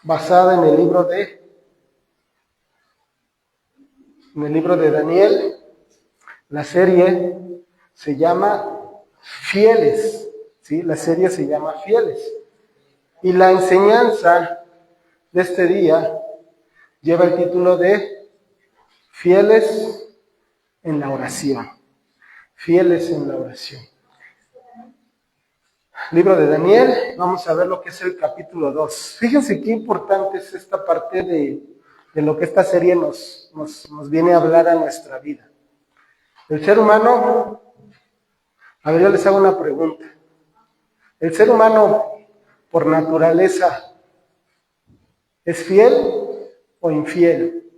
basada en el libro de Daniel. La serie se llama Fieles, ¿sí? La serie se llama Fieles. Y la enseñanza de este día lleva el título de Fieles en la oración. Fieles en la oración. Libro de Daniel, vamos a ver lo que es el capítulo 2. Fíjense qué importante es esta parte de lo que esta serie nos viene a hablar a nuestra vida. El ser humano, a ver, yo les hago una pregunta. ¿El ser humano, por naturaleza, es fiel o infiel?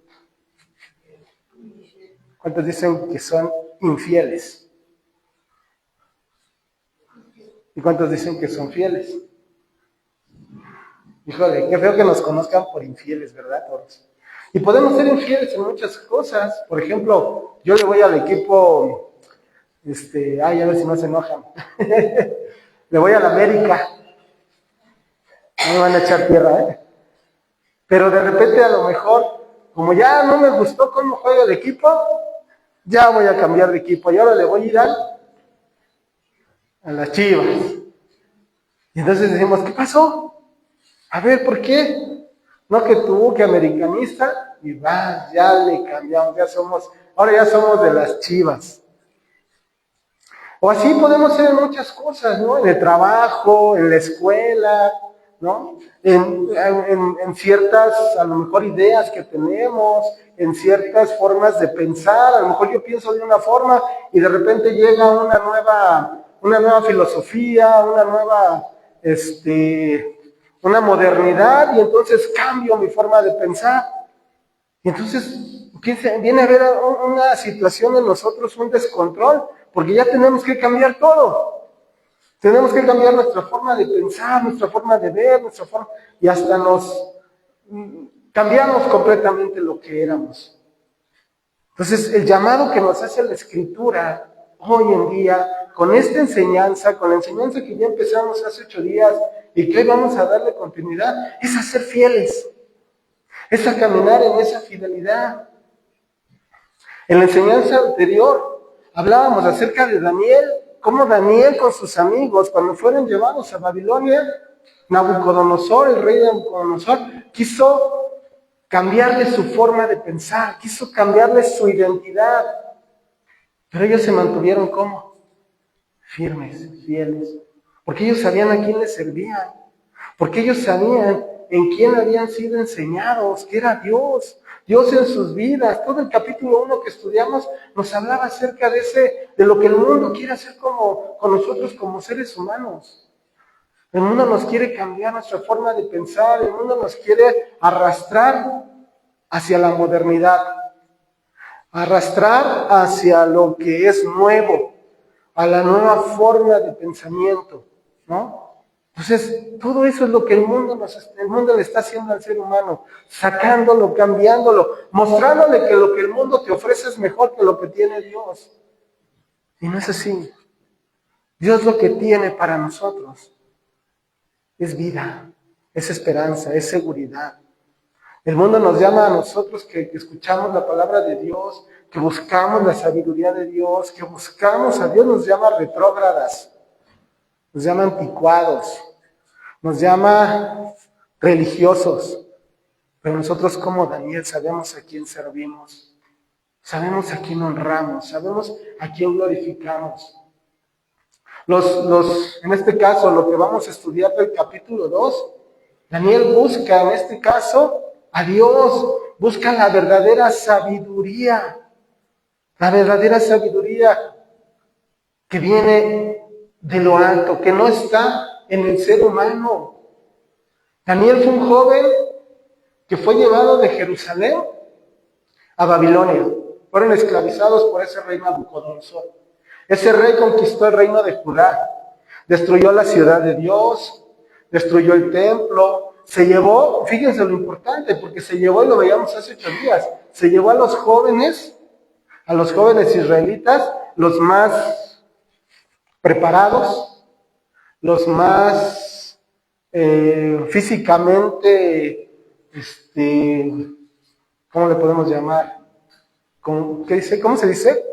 ¿Cuántos dicen que son infieles? ¿Y cuántos dicen que son fieles? Híjole, qué feo que nos conozcan por infieles, ¿verdad? Todos. Y podemos ser infieles en muchas cosas. Por ejemplo, yo le voy al equipo, a ver si no se enojan. Le voy a la América. No me van a echar tierra, ¿eh? Pero de repente a lo mejor, como ya no me gustó cómo juega el equipo, ya voy a cambiar de equipo. Y ahora le voy a ir a las Chivas. Y entonces decimos, ¿qué pasó? A ver, ¿por qué? No que tú, que americanista, y va, ya le cambiamos, ahora ya somos de las Chivas. O así podemos ser en muchas cosas, ¿no? En el trabajo, en la escuela, ¿no? En ciertas, a lo mejor, ideas que tenemos, en ciertas formas de pensar. A lo mejor yo pienso de una forma y de repente llega una nueva filosofía, una modernidad, y entonces cambio mi forma de pensar. Y entonces viene a haber una situación en nosotros, un descontrol, porque ya tenemos que cambiar todo. Tenemos que cambiar nuestra forma de pensar, nuestra forma de ver, y hasta cambiamos completamente lo que éramos. Entonces, el llamado que nos hace la Escritura hoy en día, con esta enseñanza, con la enseñanza que ya empezamos hace 8 días y que hoy vamos a darle continuidad, es a ser fieles, es a caminar en esa fidelidad. En la enseñanza anterior hablábamos acerca de Daniel, cómo Daniel con sus amigos, cuando fueron llevados a Babilonia, Nabucodonosor, el rey de Nabucodonosor, quiso cambiarle su forma de pensar, quiso cambiarle su identidad. Pero ellos se mantuvieron ¿cómo? Firmes, fieles. Porque ellos sabían a quién les servían. Porque ellos sabían en quién habían sido enseñados, que era Dios. Dios en sus vidas. Todo el capítulo 1 que estudiamos nos hablaba acerca de lo que el mundo quiere hacer con nosotros como seres humanos. El mundo nos quiere cambiar nuestra forma de pensar, el mundo nos quiere arrastrar hacia la modernidad, arrastrar hacia lo que es nuevo, a la nueva forma de pensamiento, ¿no? Entonces, todo eso es lo que el mundo le está haciendo al ser humano, sacándolo, cambiándolo, mostrándole que lo que el mundo te ofrece es mejor que lo que tiene Dios. Y no es así. Dios lo que tiene para nosotros es vida, es esperanza, es seguridad. El mundo nos llama a nosotros que escuchamos la palabra de Dios, que buscamos la sabiduría de Dios, que buscamos a Dios, nos llama retrógradas, nos llama anticuados, nos llama religiosos. Pero nosotros como Daniel sabemos a quién servimos, sabemos a quién honramos, sabemos a quién glorificamos. En este caso, lo que vamos a estudiar del capítulo 2, Daniel busca en este caso a Dios, busca la verdadera sabiduría que viene de lo alto, que no está en el ser humano. Daniel fue un joven que fue llevado de Jerusalén a Babilonia. Fueron esclavizados por ese rey Nabucodonosor. Ese rey conquistó el reino de Judá, destruyó la ciudad de Dios, destruyó el templo, se llevó, fíjense lo importante, porque se llevó, y lo veíamos hace 8 días, se llevó a los jóvenes israelitas, los más preparados, los más físicamente ¿cómo le podemos llamar? ¿Qué dice? ¿Cómo se dice?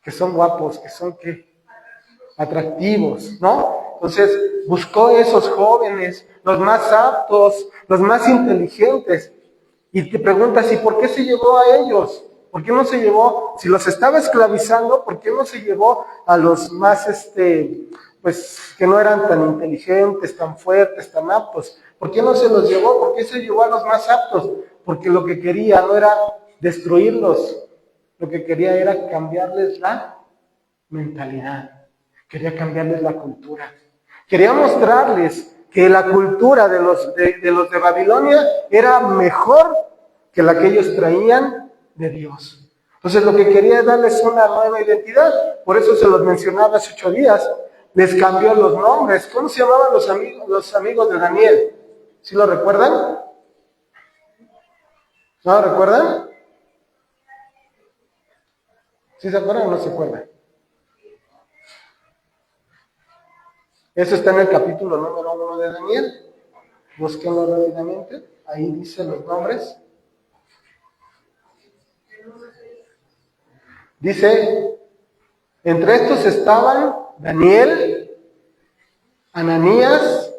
Que son guapos, que son atractivos, ¿no? Entonces buscó esos jóvenes, los más aptos, los más inteligentes, y te preguntas, ¿y por qué se llevó a ellos? ¿Por qué no se llevó, si los estaba esclavizando, por qué no se llevó a los más, pues, que no eran tan inteligentes, tan fuertes, tan aptos? ¿Por qué no se los llevó? ¿Por qué se llevó a los más aptos? Porque lo que quería no era destruirlos, lo que quería era cambiarles la mentalidad, quería cambiarles la cultura, quería mostrarles que la cultura de los de Babilonia era mejor que la que ellos traían de Dios. Entonces lo que quería es darles una nueva identidad, por eso se los mencionaba hace 8 días, les cambió los nombres. ¿Cómo se llamaban los amigos de Daniel? ¿Sí lo recuerdan? ¿No lo recuerdan? ¿Sí se acuerdan o no se acuerdan? Eso está en el capítulo número 1 de Daniel. Búsquenlo rápidamente. Ahí dice los nombres. Dice, entre estos estaban Daniel, Ananías,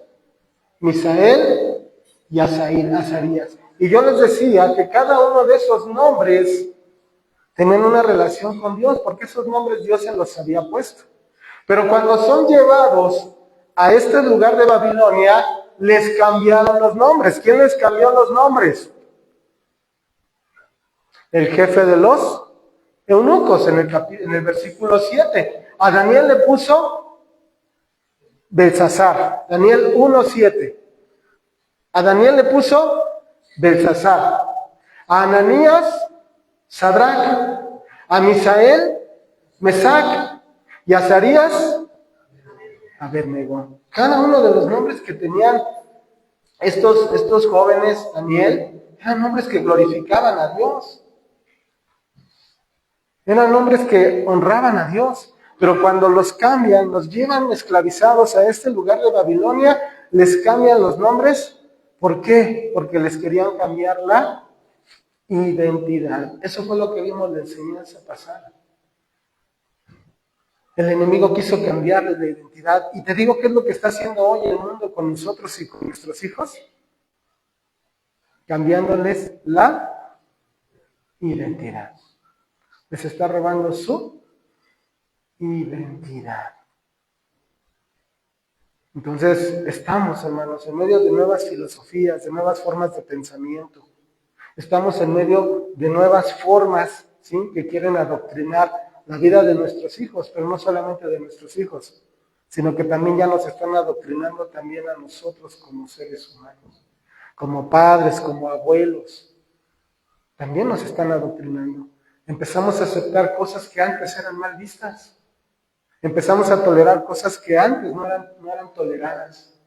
Misael y Azarías. Y yo les decía que cada uno de esos nombres tenían una relación con Dios, porque esos nombres Dios se los había puesto. Pero cuando son llevados a este lugar de Babilonia, les cambiaron los nombres. ¿Quién les cambió los nombres? El jefe de los eunucos, en el versículo 7. A Daniel le puso Belsasar. Daniel 1:7. A Daniel le puso Belsasar. A Ananías, Sadrach. A Misael, Mesac. Y a Azarías, Abednego. Cada uno de los nombres que tenían estos jóvenes, Daniel, eran nombres que glorificaban a Dios. Eran nombres que honraban a Dios. Pero cuando los cambian, los llevan esclavizados a este lugar de Babilonia, les cambian los nombres. ¿Por qué? Porque les querían cambiar la identidad. Eso fue lo que vimos en la enseñanza pasada. El enemigo quiso cambiarles la identidad. Y te digo qué es lo que está haciendo hoy el mundo con nosotros y con nuestros hijos. Cambiándoles la identidad. Les está robando su identidad. Entonces estamos, hermanos, en medio de nuevas filosofías, de nuevas formas de pensamiento. Estamos en medio de nuevas formas, ¿sí?, que quieren adoctrinar la vida de nuestros hijos, pero no solamente de nuestros hijos, sino que también ya nos están adoctrinando también a nosotros como seres humanos, como padres, como abuelos. También nos están adoctrinando. Empezamos a aceptar cosas que antes eran mal vistas. Empezamos a tolerar cosas que antes no eran toleradas.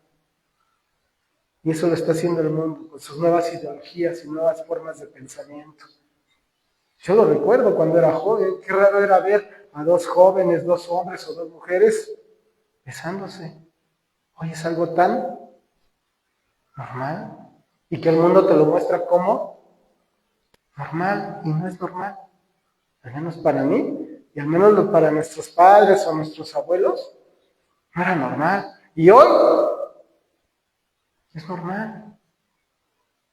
Y eso lo está haciendo el mundo con sus nuevas ideologías y nuevas formas de pensamiento. Yo lo recuerdo cuando era joven, qué raro era ver a 2 jóvenes, 2 hombres o 2 mujeres besándose. Hoy es algo tan normal y que el mundo te lo muestra como normal y no es normal. Al menos para mí y al menos para nuestros padres o nuestros abuelos no era normal. Y hoy es normal.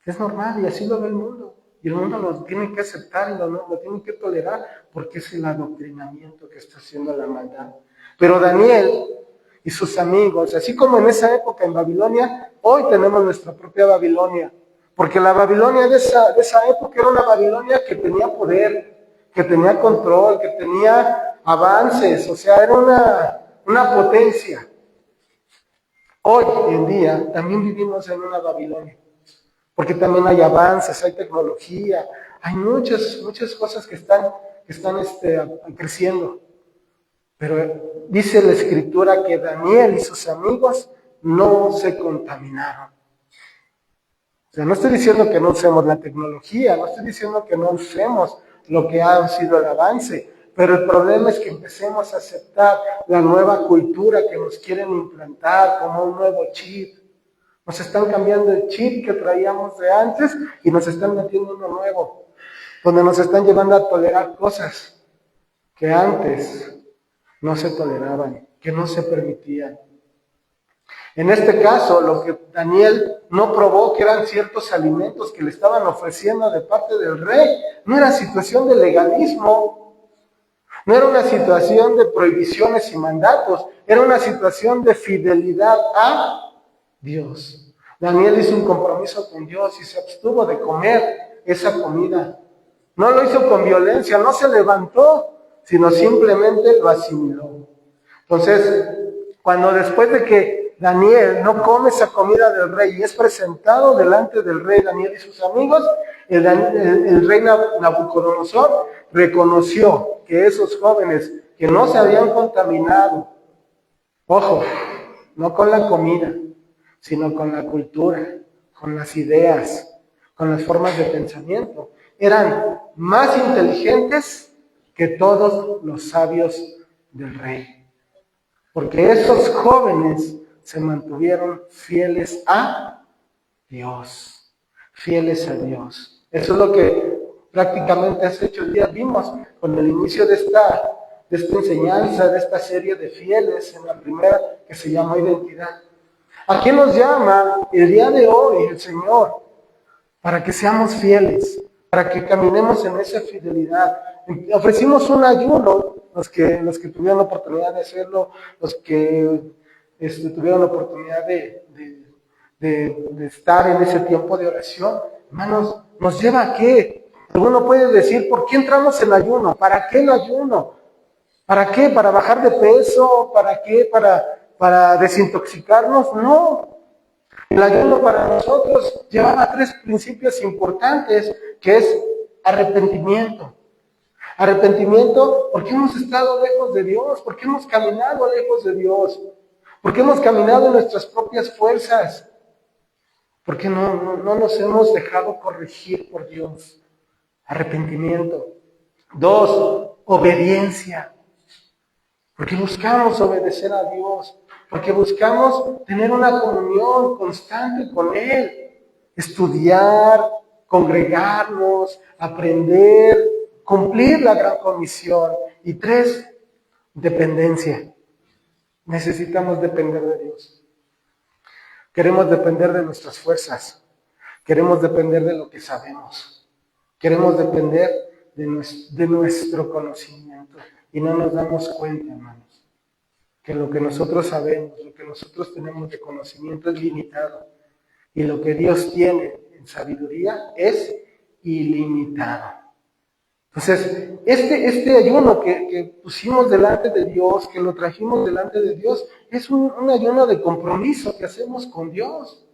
Es normal y así lo ve el mundo. Y el mundo lo tiene que aceptar y lo tiene que tolerar porque es el adoctrinamiento que está haciendo la maldad. Pero Daniel y sus amigos, así como en esa época en Babilonia, hoy tenemos nuestra propia Babilonia. Porque la Babilonia de esa época era una Babilonia que tenía poder, que tenía control, que tenía avances, o sea, era una potencia. Hoy en día también vivimos en una Babilonia. Porque también hay avances, hay tecnología, hay muchas cosas que están creciendo. Pero dice la Escritura que Daniel y sus amigos no se contaminaron. O sea, no estoy diciendo que no usemos la tecnología, no estoy diciendo que no usemos lo que ha sido el avance, pero el problema es que empecemos a aceptar la nueva cultura que nos quieren implantar como un nuevo chip. Nos están cambiando el chip que traíamos de antes y nos están metiendo uno nuevo, donde nos están llevando a tolerar cosas que antes no se toleraban, que no se permitían. En este caso, lo que Daniel no probó, que eran ciertos alimentos que le estaban ofreciendo de parte del rey, no era situación de legalismo, no era una situación de prohibiciones y mandatos, era una situación de fidelidad a Dios. Daniel hizo un compromiso con Dios y se abstuvo de comer esa comida. No lo hizo con violencia, no se levantó, sino simplemente lo asimiló. Entonces, cuando después de que Daniel no come esa comida del rey y es presentado delante del rey Daniel y sus amigos, el rey Nabucodonosor reconoció que esos jóvenes que no se habían contaminado, ojo, no con la comida, sino con la cultura, con las ideas, con las formas de pensamiento, eran más inteligentes que todos los sabios del rey. Porque esos jóvenes se mantuvieron fieles a Dios, fieles a Dios. Eso es lo que prácticamente hace 8 días vimos con el inicio de esta enseñanza, de esta serie de fieles, en la primera que se llamó identidad. ¿A qué nos llama el día de hoy el Señor? Para que seamos fieles, para que caminemos en esa fidelidad. Ofrecimos un ayuno, los que tuvieron la oportunidad de hacerlo, los que tuvieron la oportunidad de estar en ese tiempo de oración. Hermanos, ¿nos lleva a qué? Alguno puede decir, ¿por qué entramos en ayuno? ¿Para qué el ayuno? ¿Para qué? ¿Para bajar de peso? ¿Para qué? ¿Para desintoxicarnos? No. El ayuno para nosotros llevaba 3 principios importantes, que es arrepentimiento. Arrepentimiento porque hemos estado lejos de Dios, porque hemos caminado lejos de Dios, porque hemos caminado en nuestras propias fuerzas, porque no nos hemos dejado corregir por Dios. Arrepentimiento. 2, obediencia. Porque buscamos obedecer a Dios, porque buscamos tener una comunión constante con Él, estudiar, congregarnos, aprender, cumplir la gran comisión. Y 3, dependencia. Necesitamos depender de Dios. Queremos depender de nuestras fuerzas, queremos depender de lo que sabemos, queremos depender de nuestro conocimiento. Y no nos damos cuenta, hermanos, que lo que nosotros sabemos, lo que nosotros tenemos de conocimiento es limitado. Y lo que Dios tiene en sabiduría es ilimitado. Entonces, este ayuno que pusimos delante de Dios, que lo trajimos delante de Dios, es un ayuno de compromiso que hacemos con Dios.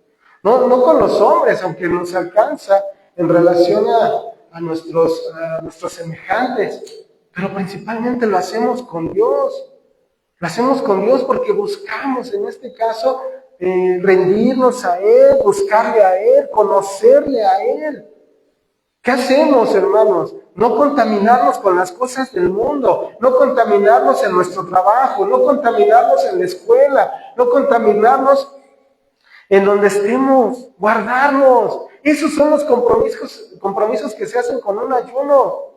No con los hombres, aunque nos alcanza en relación a nuestros semejantes. Pero principalmente lo hacemos con Dios. Lo hacemos con Dios porque buscamos, en este caso, rendirnos a Él, buscarle a Él, conocerle a Él. ¿Qué hacemos, hermanos? No contaminarnos con las cosas del mundo, no contaminarnos en nuestro trabajo, no contaminarnos en la escuela, no contaminarnos en donde estemos, guardarnos. Esos son los compromisos que se hacen con un ayuno.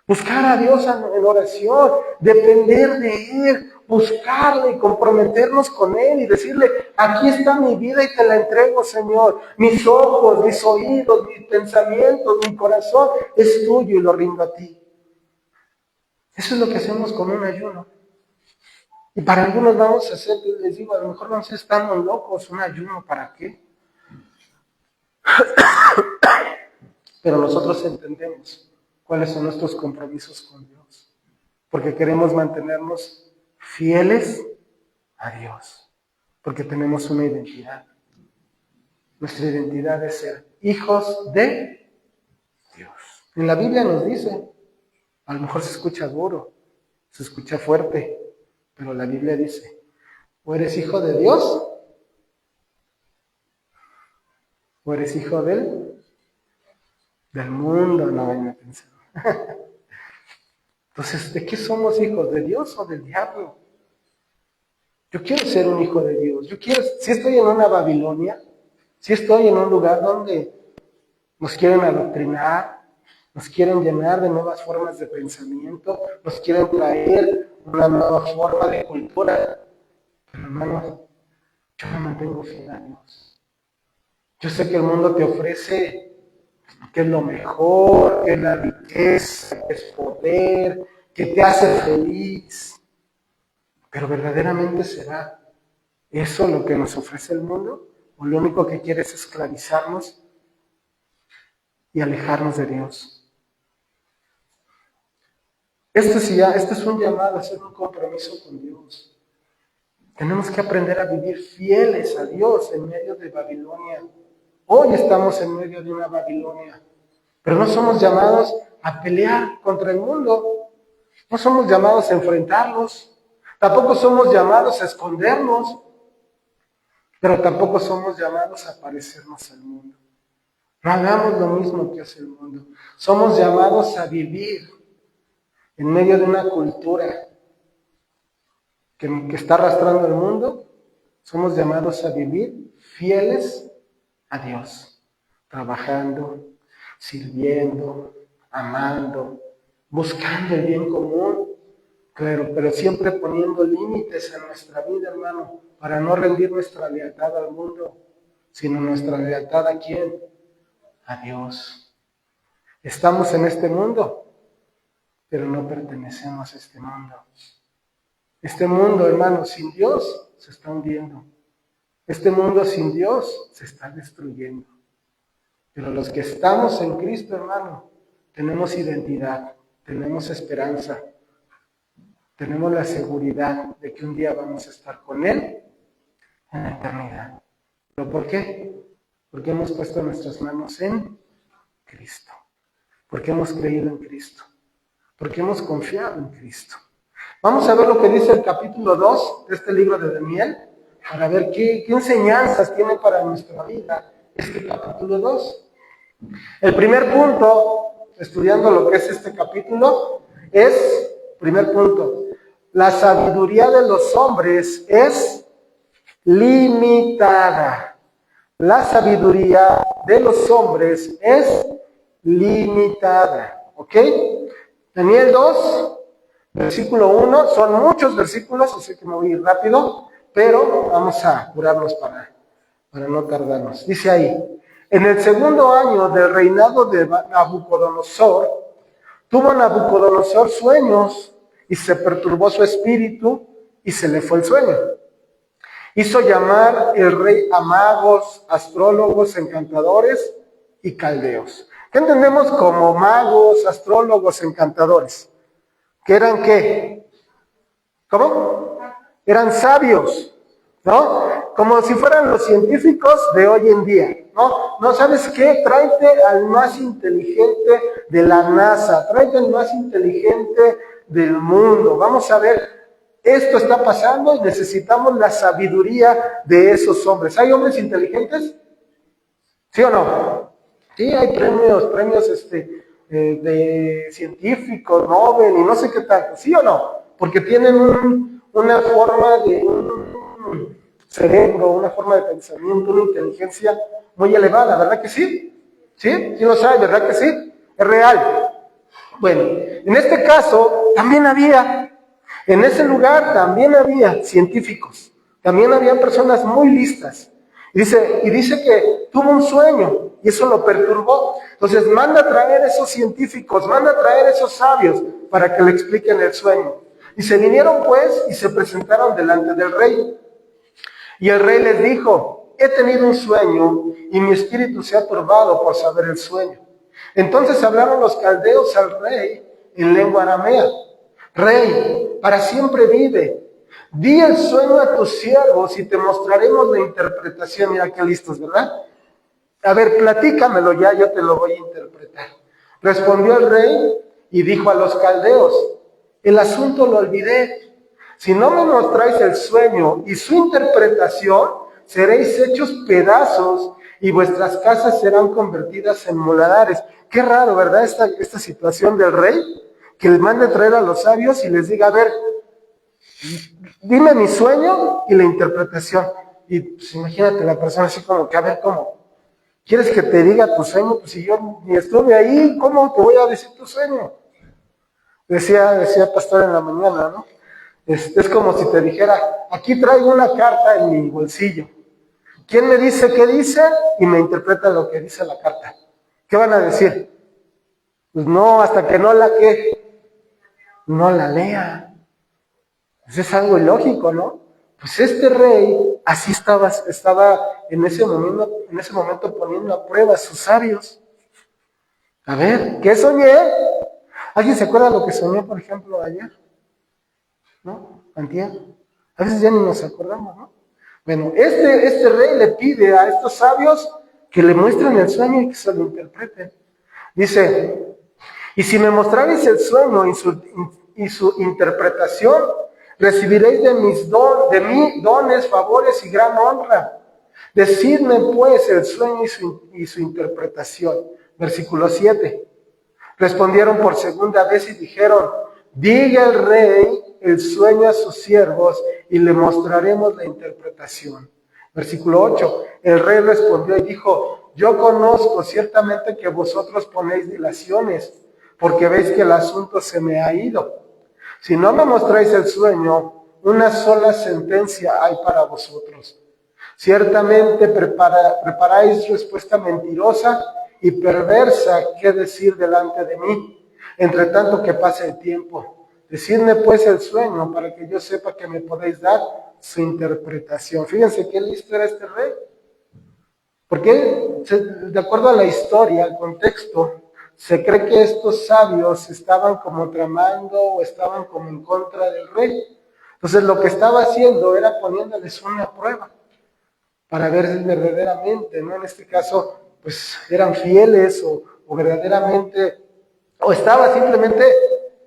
Buscar a Dios en oración, depender de Él, buscarle y comprometernos con Él y decirle, aquí está mi vida y te la entrego, Señor. Mis ojos, mis oídos, mis pensamientos, mi corazón es tuyo y lo rindo a ti. Eso es lo que hacemos con un ayuno. Y para algunos vamos a hacer, les digo, a lo mejor vamos a estar muy locos, un ayuno, ¿para qué? Pero nosotros entendemos cuáles son nuestros compromisos con Dios, porque queremos mantenernos fieles a Dios, porque tenemos una identidad. Nuestra identidad es ser hijos de Dios. En la Biblia nos dice, a lo mejor se escucha duro, se escucha fuerte, pero la Biblia dice, o eres hijo de Dios, o eres hijo del mundo, no vayan a pensar. Entonces, ¿de qué somos hijos? ¿De Dios o del diablo? Yo quiero ser un hijo de Dios. Yo quiero, si estoy en una Babilonia, Sí estoy en un lugar donde nos quieren adoctrinar, nos quieren llenar de nuevas formas de pensamiento, nos quieren traer una nueva forma de cultura. Pero hermanos, yo me mantengo fiel a Dios. Yo sé que el mundo te ofrece que es lo mejor, que es la riqueza, que es poder, que te hace feliz. Pero verdaderamente será eso lo que nos ofrece el mundo, o lo único que quiere es esclavizarnos y alejarnos de Dios. Esto es un llamado a hacer un compromiso con Dios. Tenemos que aprender a vivir fieles a Dios en medio de Babilonia. Hoy estamos en medio de una Babilonia, pero no somos llamados a pelear contra el mundo. No somos llamados a enfrentarlos. Tampoco somos llamados a escondernos, pero tampoco somos llamados a parecernos al mundo. No hagamos lo mismo que hace el mundo. Somos llamados a vivir en medio de una cultura que está arrastrando el mundo. Somos llamados a vivir fieles a Dios, trabajando, sirviendo, amando, buscando el bien común, pero siempre poniendo límites a nuestra vida, hermano, para no rendir nuestra lealtad al mundo, sino nuestra lealtad ¿a quién? A Dios. Estamos en este mundo, pero no pertenecemos a este mundo. Este mundo, hermano, sin Dios se está hundiendo. Este mundo sin Dios se está destruyendo. Pero los que estamos en Cristo, hermano, tenemos identidad, tenemos esperanza, tenemos la seguridad de que un día vamos a estar con Él en la eternidad. ¿Pero por qué? Porque hemos puesto nuestras manos en Cristo. Porque hemos creído en Cristo. Porque hemos confiado en Cristo. Vamos a ver lo que dice el capítulo 2 de este libro de Daniel, para ver qué enseñanzas tiene para nuestra vida este capítulo 2. El primer punto, estudiando lo que es este capítulo, es, primer punto, la sabiduría de los hombres es limitada. La sabiduría de los hombres es limitada. ¿Ok? Daniel 2, versículo 1, son muchos versículos, así que me voy a ir rápido, pero vamos a apurarnos para no tardarnos. Dice ahí, en el segundo año del reinado de Nabucodonosor, tuvo Nabucodonosor sueños y se perturbó su espíritu y se le fue el sueño. Hizo llamar el rey a magos, astrólogos, encantadores y caldeos. ¿Qué entendemos como magos, astrólogos, encantadores? ¿Que eran qué? ¿Cómo? Eran sabios, ¿no? Como si fueran los científicos de hoy en día, ¿no? ¿No sabes qué? Tráete al más inteligente de la NASA, tráete al más inteligente del mundo. Vamos a ver, esto está pasando y necesitamos la sabiduría de esos hombres. ¿Hay hombres inteligentes? ¿Sí o no? Sí, hay premios de científicos, Nobel y no sé qué tal. ¿Sí o no? Porque tienen una forma de un cerebro, una forma de pensamiento, una inteligencia muy elevada, ¿verdad que sí? ¿Sí? ¿Sí lo sabe, verdad que sí? Es real. Bueno, en este caso también en ese lugar también había científicos, también había personas muy listas. Y dice que tuvo un sueño y eso lo perturbó. Entonces manda a traer esos científicos, manda a traer esos sabios para que le expliquen el sueño. Y se vinieron pues y se presentaron delante del rey. Y el rey les dijo, he tenido un sueño y mi espíritu se ha turbado por saber el sueño. Entonces hablaron los caldeos al rey en lengua aramea. Rey, para siempre vive. Di el sueño a tus siervos y te mostraremos la interpretación. Mira qué listos, ¿verdad? A ver, platícamelo ya, yo te lo voy a interpretar. Respondió el rey y dijo a los caldeos, el asunto lo olvidé. Si no me mostráis el sueño y su interpretación, seréis hechos pedazos y vuestras casas serán convertidas en muladares. Qué raro, ¿verdad? Esta situación del rey, que les mande traer a los sabios y les diga, a ver, dime mi sueño y la interpretación. Y pues imagínate la persona así como que, a ver, ¿cómo? ¿Quieres que te diga tu sueño? Pues si yo ni estuve ahí, ¿cómo te voy a decir tu sueño? Decía el pastor en la mañana, ¿no? Es como si te dijera, aquí traigo una carta en mi bolsillo. ¿Quién me dice qué dice? Y me interpreta lo que dice la carta. ¿Qué van a decir? Pues no, hasta que no la lea. Pues es algo ilógico, ¿no? Pues este rey así estaba en ese momento poniendo a prueba a sus sabios. A ver, ¿qué soñé? ¿Alguien se acuerda lo que soñó, por ejemplo, ayer? ¿No? Antier. A veces ya ni nos acordamos, ¿no? Bueno, este rey le pide a estos sabios que le muestren el sueño y que se lo interpreten. Dice, y si me mostraréis el sueño y su interpretación, recibiréis de mí dones, favores y gran honra. Decidme pues el sueño y su interpretación. Versículo 7. Respondieron por segunda vez y dijeron, diga el rey el sueño a sus siervos y le mostraremos la interpretación. Versículo 8. El rey respondió y dijo, yo conozco ciertamente que vosotros ponéis dilaciones, porque veis que el asunto se me ha ido. Si no me mostráis el sueño, una sola sentencia hay para vosotros. Ciertamente preparáis respuesta mentirosa y perversa que decir delante de mí, entre tanto que pase el tiempo. Decidme pues el sueño para que yo sepa que me podéis dar su interpretación. Fíjense qué listo era este rey. Porque de acuerdo a la historia, al contexto, se cree que estos sabios estaban como tramando o estaban como en contra del rey. Entonces lo que estaba haciendo era poniéndoles una prueba para ver si verdaderamente, ¿no? En este caso, pues eran fieles o verdaderamente, o estaba simplemente,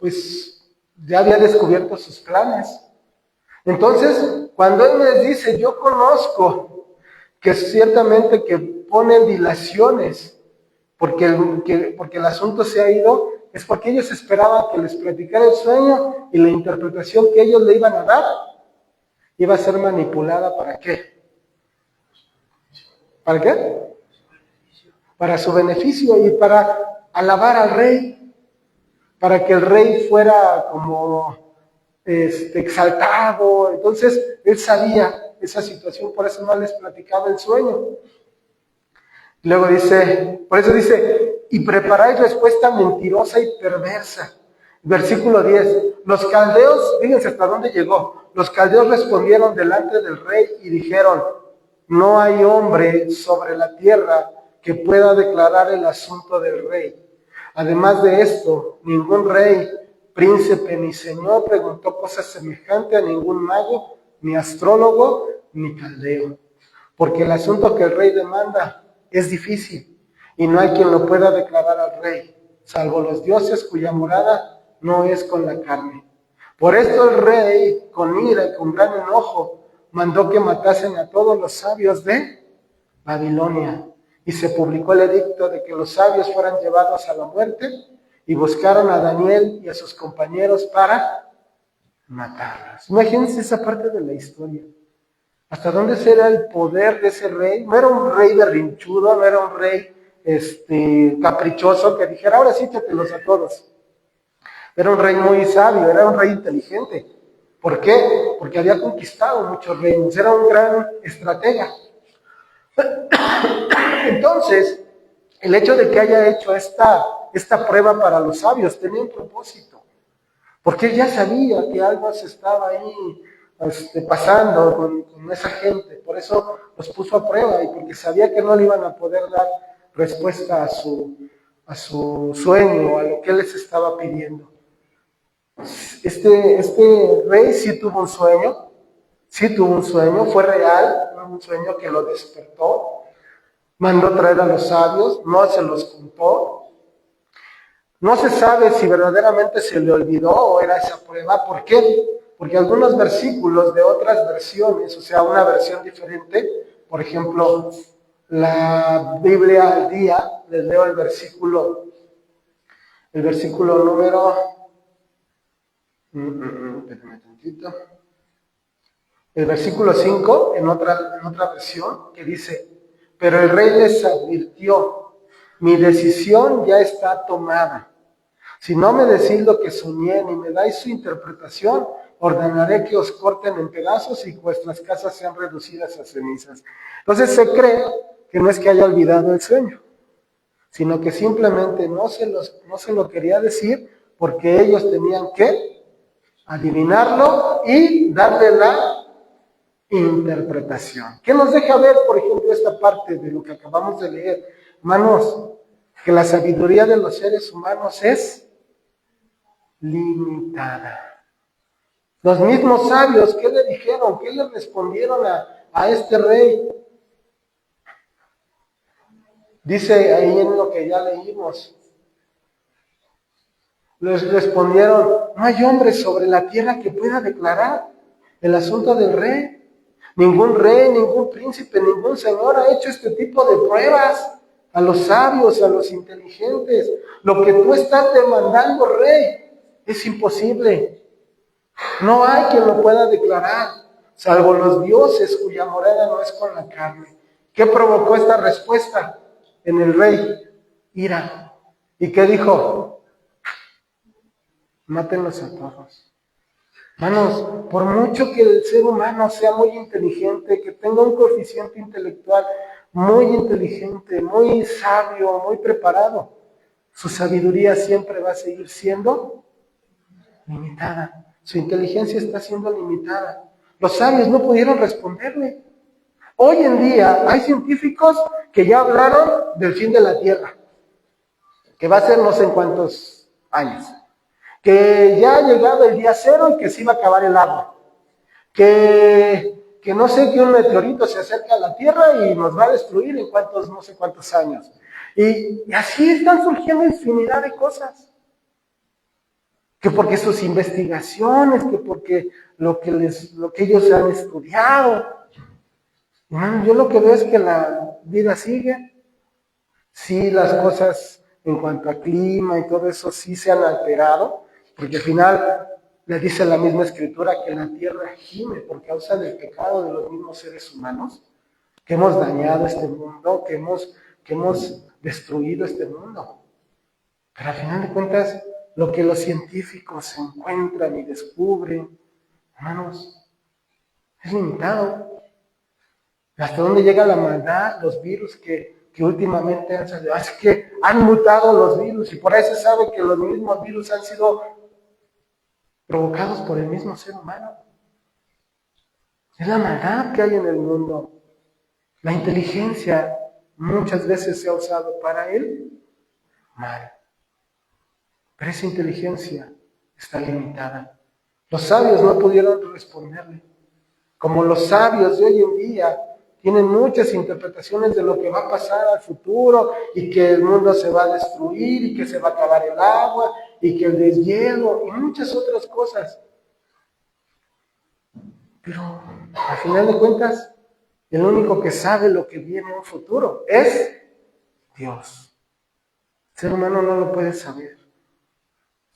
pues ya había descubierto sus planes. Entonces, cuando él les dice, yo conozco que ciertamente que ponen dilaciones, porque el asunto se ha ido, es porque ellos esperaban que les platicara el sueño y la interpretación que ellos le iban a dar iba a ser manipulada ¿para qué? ¿Para qué? Para su beneficio y para alabar al rey, para que el rey fuera como exaltado. Entonces, él sabía esa situación, por eso no les platicaba el sueño. Luego dice, por eso dice, y preparáis respuesta mentirosa y perversa. Versículo 10, los caldeos, fíjense hasta dónde llegó, los caldeos respondieron delante del rey y dijeron, no hay hombre sobre la tierra que pueda declarar el asunto del rey. Además de esto, ningún rey, príncipe ni señor preguntó cosas semejantes a ningún mago, ni astrólogo, ni caldeo. Porque el asunto que el rey demanda es difícil y no hay quien lo pueda declarar al rey, salvo los dioses cuya morada no es con la carne. Por esto el rey, con ira y con gran enojo, mandó que matasen a todos los sabios de Babilonia. Y se publicó el edicto de que los sabios fueran llevados a la muerte y buscaron a Daniel y a sus compañeros para matarlos. Imagínense esa parte de la historia. ¿Hasta dónde será el poder de ese rey? No era un rey berrinchudo, no era un rey caprichoso que dijera, ahora sí échatelos a todos. Era un rey muy sabio, era un rey inteligente. ¿Por qué? Porque había conquistado muchos reinos, era un gran estratega. Entonces, el hecho de que haya hecho esta prueba para los sabios tenía un propósito. Porque él ya sabía que algo se estaba ahí pasando con esa gente. Por eso los puso a prueba y porque sabía que no le iban a poder dar respuesta a su sueño, a lo que él les estaba pidiendo. Este rey sí tuvo un sueño, fue real, un sueño que lo despertó. Mandó traer a los sabios, no se los contó. No se sabe si verdaderamente se le olvidó o era esa prueba. ¿Por qué? Porque algunos versículos de otras versiones, o sea, una versión diferente, por ejemplo, la Biblia al día, les leo el versículo número, espérame tantito, el versículo 5 en otra versión que dice, Pero el rey les advirtió, mi decisión ya está tomada. Si no me decís lo que soñé ni me dais su interpretación, ordenaré que os corten en pedazos y vuestras casas sean reducidas a cenizas. Entonces se cree que no es que haya olvidado el sueño, sino que simplemente no se lo quería decir porque ellos tenían que adivinarlo y darle la interpretación. ¿Qué nos deja ver, por ejemplo, esta parte de lo que acabamos de leer? Hermanos, que la sabiduría de los seres humanos es limitada. Los mismos sabios, ¿qué le dijeron? ¿Qué le respondieron a este rey? Dice ahí en lo que ya leímos. Les respondieron, no hay hombre sobre la tierra que pueda declarar el asunto del rey. Ningún rey, ningún príncipe, ningún señor ha hecho este tipo de pruebas a los sabios, a los inteligentes. Lo que tú estás demandando, rey, es imposible. No hay quien lo pueda declarar, salvo los dioses cuya morada no es con la carne. ¿Qué provocó esta respuesta en el rey? Ira. ¿Y qué dijo? Mátenlos a todos. Hermanos, por mucho que el ser humano sea muy inteligente, que tenga un coeficiente intelectual muy inteligente, muy sabio, muy preparado, su sabiduría siempre va a seguir siendo limitada. Su inteligencia está siendo limitada. Los sabios no pudieron responderle. Hoy en día hay científicos que ya hablaron del fin de la Tierra, que va a ser no sé en cuántos años, que ya ha llegado el día cero y que se iba a acabar el agua, que no sé, que un meteorito se acerca a la Tierra y nos va a destruir en no sé cuántos años. Y así están surgiendo infinidad de cosas. Que porque sus investigaciones, que porque lo que ellos han estudiado. Hermano, yo lo que veo es que la vida sigue. Sí, las cosas en cuanto a clima y todo eso sí se han alterado, porque al final le dice la misma escritura que la tierra gime por causa del pecado de los mismos seres humanos, que hemos dañado este mundo, que hemos destruido este mundo. Pero al final de cuentas, lo que los científicos encuentran y descubren, hermanos, es limitado. ¿Hasta dónde llega la maldad? Los virus que últimamente han salido. Es que han mutado los virus y por eso se sabe que los mismos virus han sido provocados por el mismo ser humano. Es la maldad que hay en el mundo. La inteligencia muchas veces se ha usado para el mal. Pero esa inteligencia está limitada. Los sabios no pudieron responderle. Como los sabios de hoy en día tienen muchas interpretaciones de lo que va a pasar al futuro y que el mundo se va a destruir y que se va a acabar el agua y que el deshielo y muchas otras cosas. Pero al final de cuentas, el único que sabe lo que viene en un futuro es Dios. El ser humano no lo puede saber.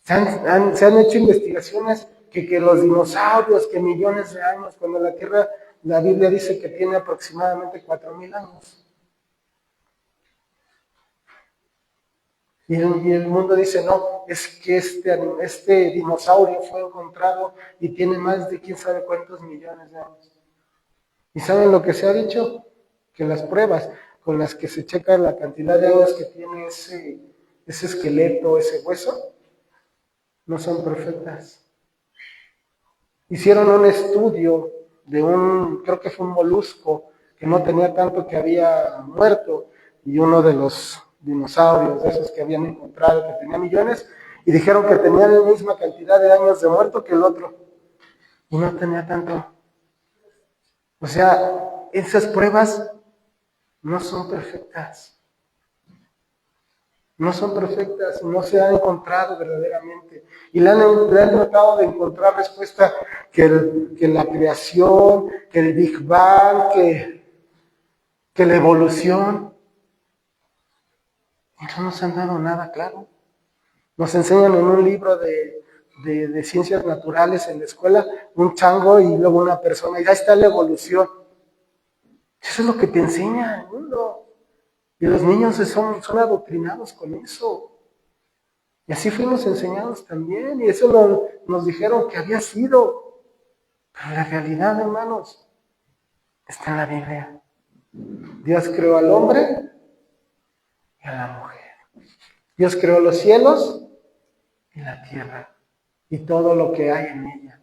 Se han hecho investigaciones que los dinosaurios, que millones de años, cuando la Tierra, la Biblia dice que tiene aproximadamente 4,000 años. Y el mundo dice, no, es que este dinosaurio fue encontrado y tiene más de quién sabe cuántos millones de años. ¿Y saben lo que se ha dicho? Que las pruebas con las que se checa la cantidad de años que tiene ese esqueleto, ese hueso, no son perfectas. Hicieron un estudio de creo que fue un molusco, que no tenía tanto, que había muerto, y uno de los dinosaurios, de esos que habían encontrado, que tenía millones, y dijeron que tenía la misma cantidad de años de muerto que el otro, y no tenía tanto. O sea, esas pruebas no son perfectas. No son perfectas, no se han encontrado verdaderamente. Y le han tratado de encontrar respuesta que la creación, que el Big Bang, que la evolución. Y no nos han dado nada claro. Nos enseñan en un libro de ciencias naturales en la escuela, un chango y luego una persona, y ahí está la evolución. Eso es lo que te enseña el mundo. Y los niños son adoctrinados con eso. Y así fuimos enseñados también. Y eso nos dijeron que había sido. Pero la realidad, hermanos, está en la Biblia. Dios creó al hombre y a la mujer. Dios creó los cielos y la tierra y todo lo que hay en ella.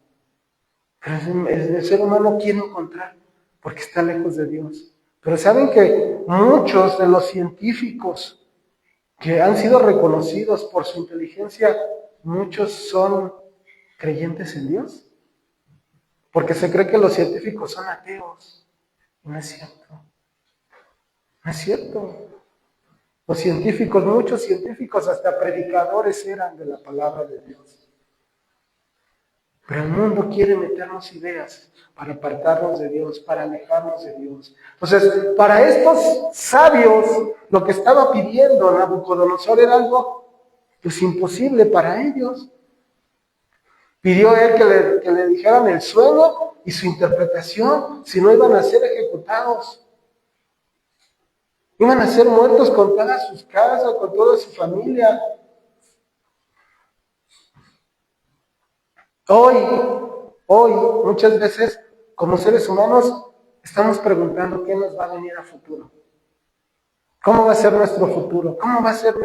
Pero el ser humano quiere encontrar porque está lejos de Dios. Pero saben que muchos de los científicos que han sido reconocidos por su inteligencia, muchos son creyentes en Dios. Porque se cree que los científicos son ateos. Y no es cierto. No es cierto. Los científicos, muchos científicos, hasta predicadores eran de la palabra de Dios. Pero el mundo quiere meternos ideas para apartarnos de Dios, para alejarnos de Dios. Entonces, para estos sabios, lo que estaba pidiendo Nabucodonosor era algo pues imposible para ellos. Pidió él que le dijeran el sueño y su interpretación, si no iban a ser ejecutados. Iban a ser muertos con todas sus casas, con toda su familia. Hoy, muchas veces, como seres humanos, estamos preguntando qué nos va a venir a futuro. ¿Cómo va a ser nuestro futuro? ¿Cómo va a ser el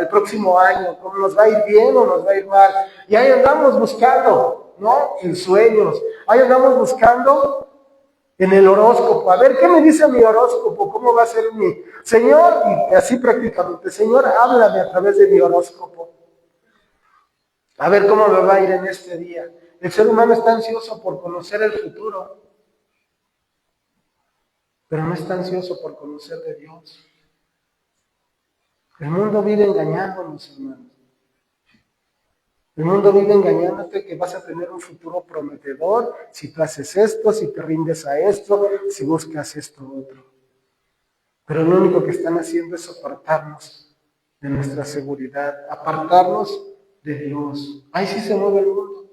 próximo año? ¿Cómo nos va a ir bien o nos va a ir mal? Y ahí andamos buscando, ¿no? En sueños. Ahí andamos buscando en el horóscopo. A ver, ¿qué me dice mi horóscopo? ¿Cómo va a ser mi Señor? Y así prácticamente, Señor, háblame a través de mi horóscopo. A ver cómo me va a ir en este día. El ser humano está ansioso por conocer el futuro, pero no está ansioso por conocer de Dios. El mundo vive engañándonos, hermanos. El mundo vive engañándote que vas a tener un futuro prometedor si tú haces esto, si te rindes a esto, si buscas esto otro. Pero lo único que están haciendo es apartarnos de nuestra seguridad, apartarnos de Dios. Ahí sí se mueve el mundo.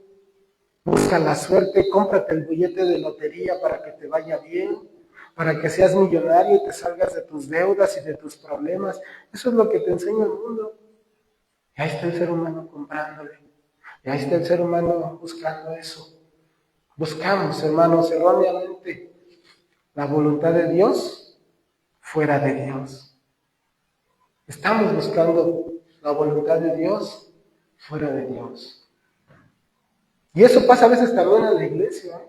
Busca la suerte, cómprate el billete de lotería para que te vaya bien, para que seas millonario y te salgas de tus deudas y de tus problemas. Eso es lo que te enseña el mundo. Y ahí está el ser humano comprándole. Y ahí está el ser humano buscando eso. Buscamos, hermanos, erróneamente la voluntad de Dios fuera de Dios. Estamos buscando la voluntad de Dios fuera de Dios. Y eso pasa a veces también en la iglesia,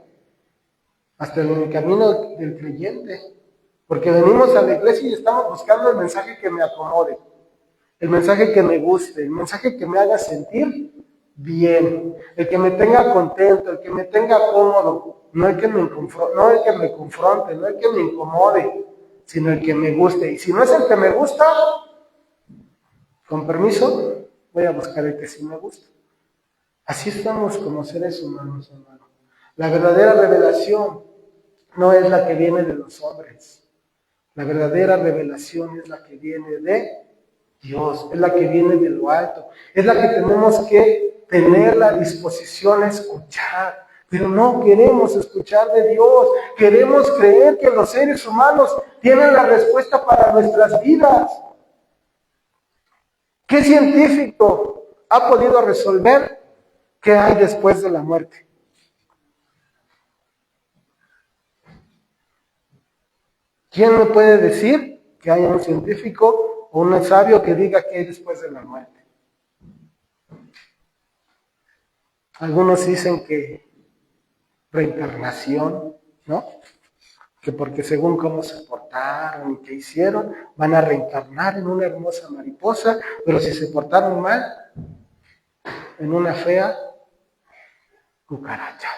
hasta en el camino del creyente. Porque venimos a la iglesia y estamos buscando el mensaje que me acomode, el mensaje que me guste, el mensaje que me haga sentir bien, el que me tenga contento, el que me tenga cómodo, no el que me confronte, no el que me incomode, sino el que me guste. Y si no es el que me gusta, con permiso, voy a buscar el que sí me gusta. Así estamos como seres humanos, hermano. La verdadera revelación no es la que viene de los hombres. La verdadera revelación es la que viene de Dios, es la que viene de lo alto. Es la que tenemos que tener la disposición a escuchar. Pero no queremos escuchar de Dios. Queremos creer que los seres humanos tienen la respuesta para nuestras vidas. ¿Qué científico ha podido resolver qué hay después de la muerte? ¿Quién me puede decir que haya un científico o un sabio que diga qué hay después de la muerte? Algunos dicen que reencarnación, ¿no? Que porque según cómo se portaron y qué hicieron, van a reencarnar en una hermosa mariposa, pero si se portaron mal, en una fea cucaracha.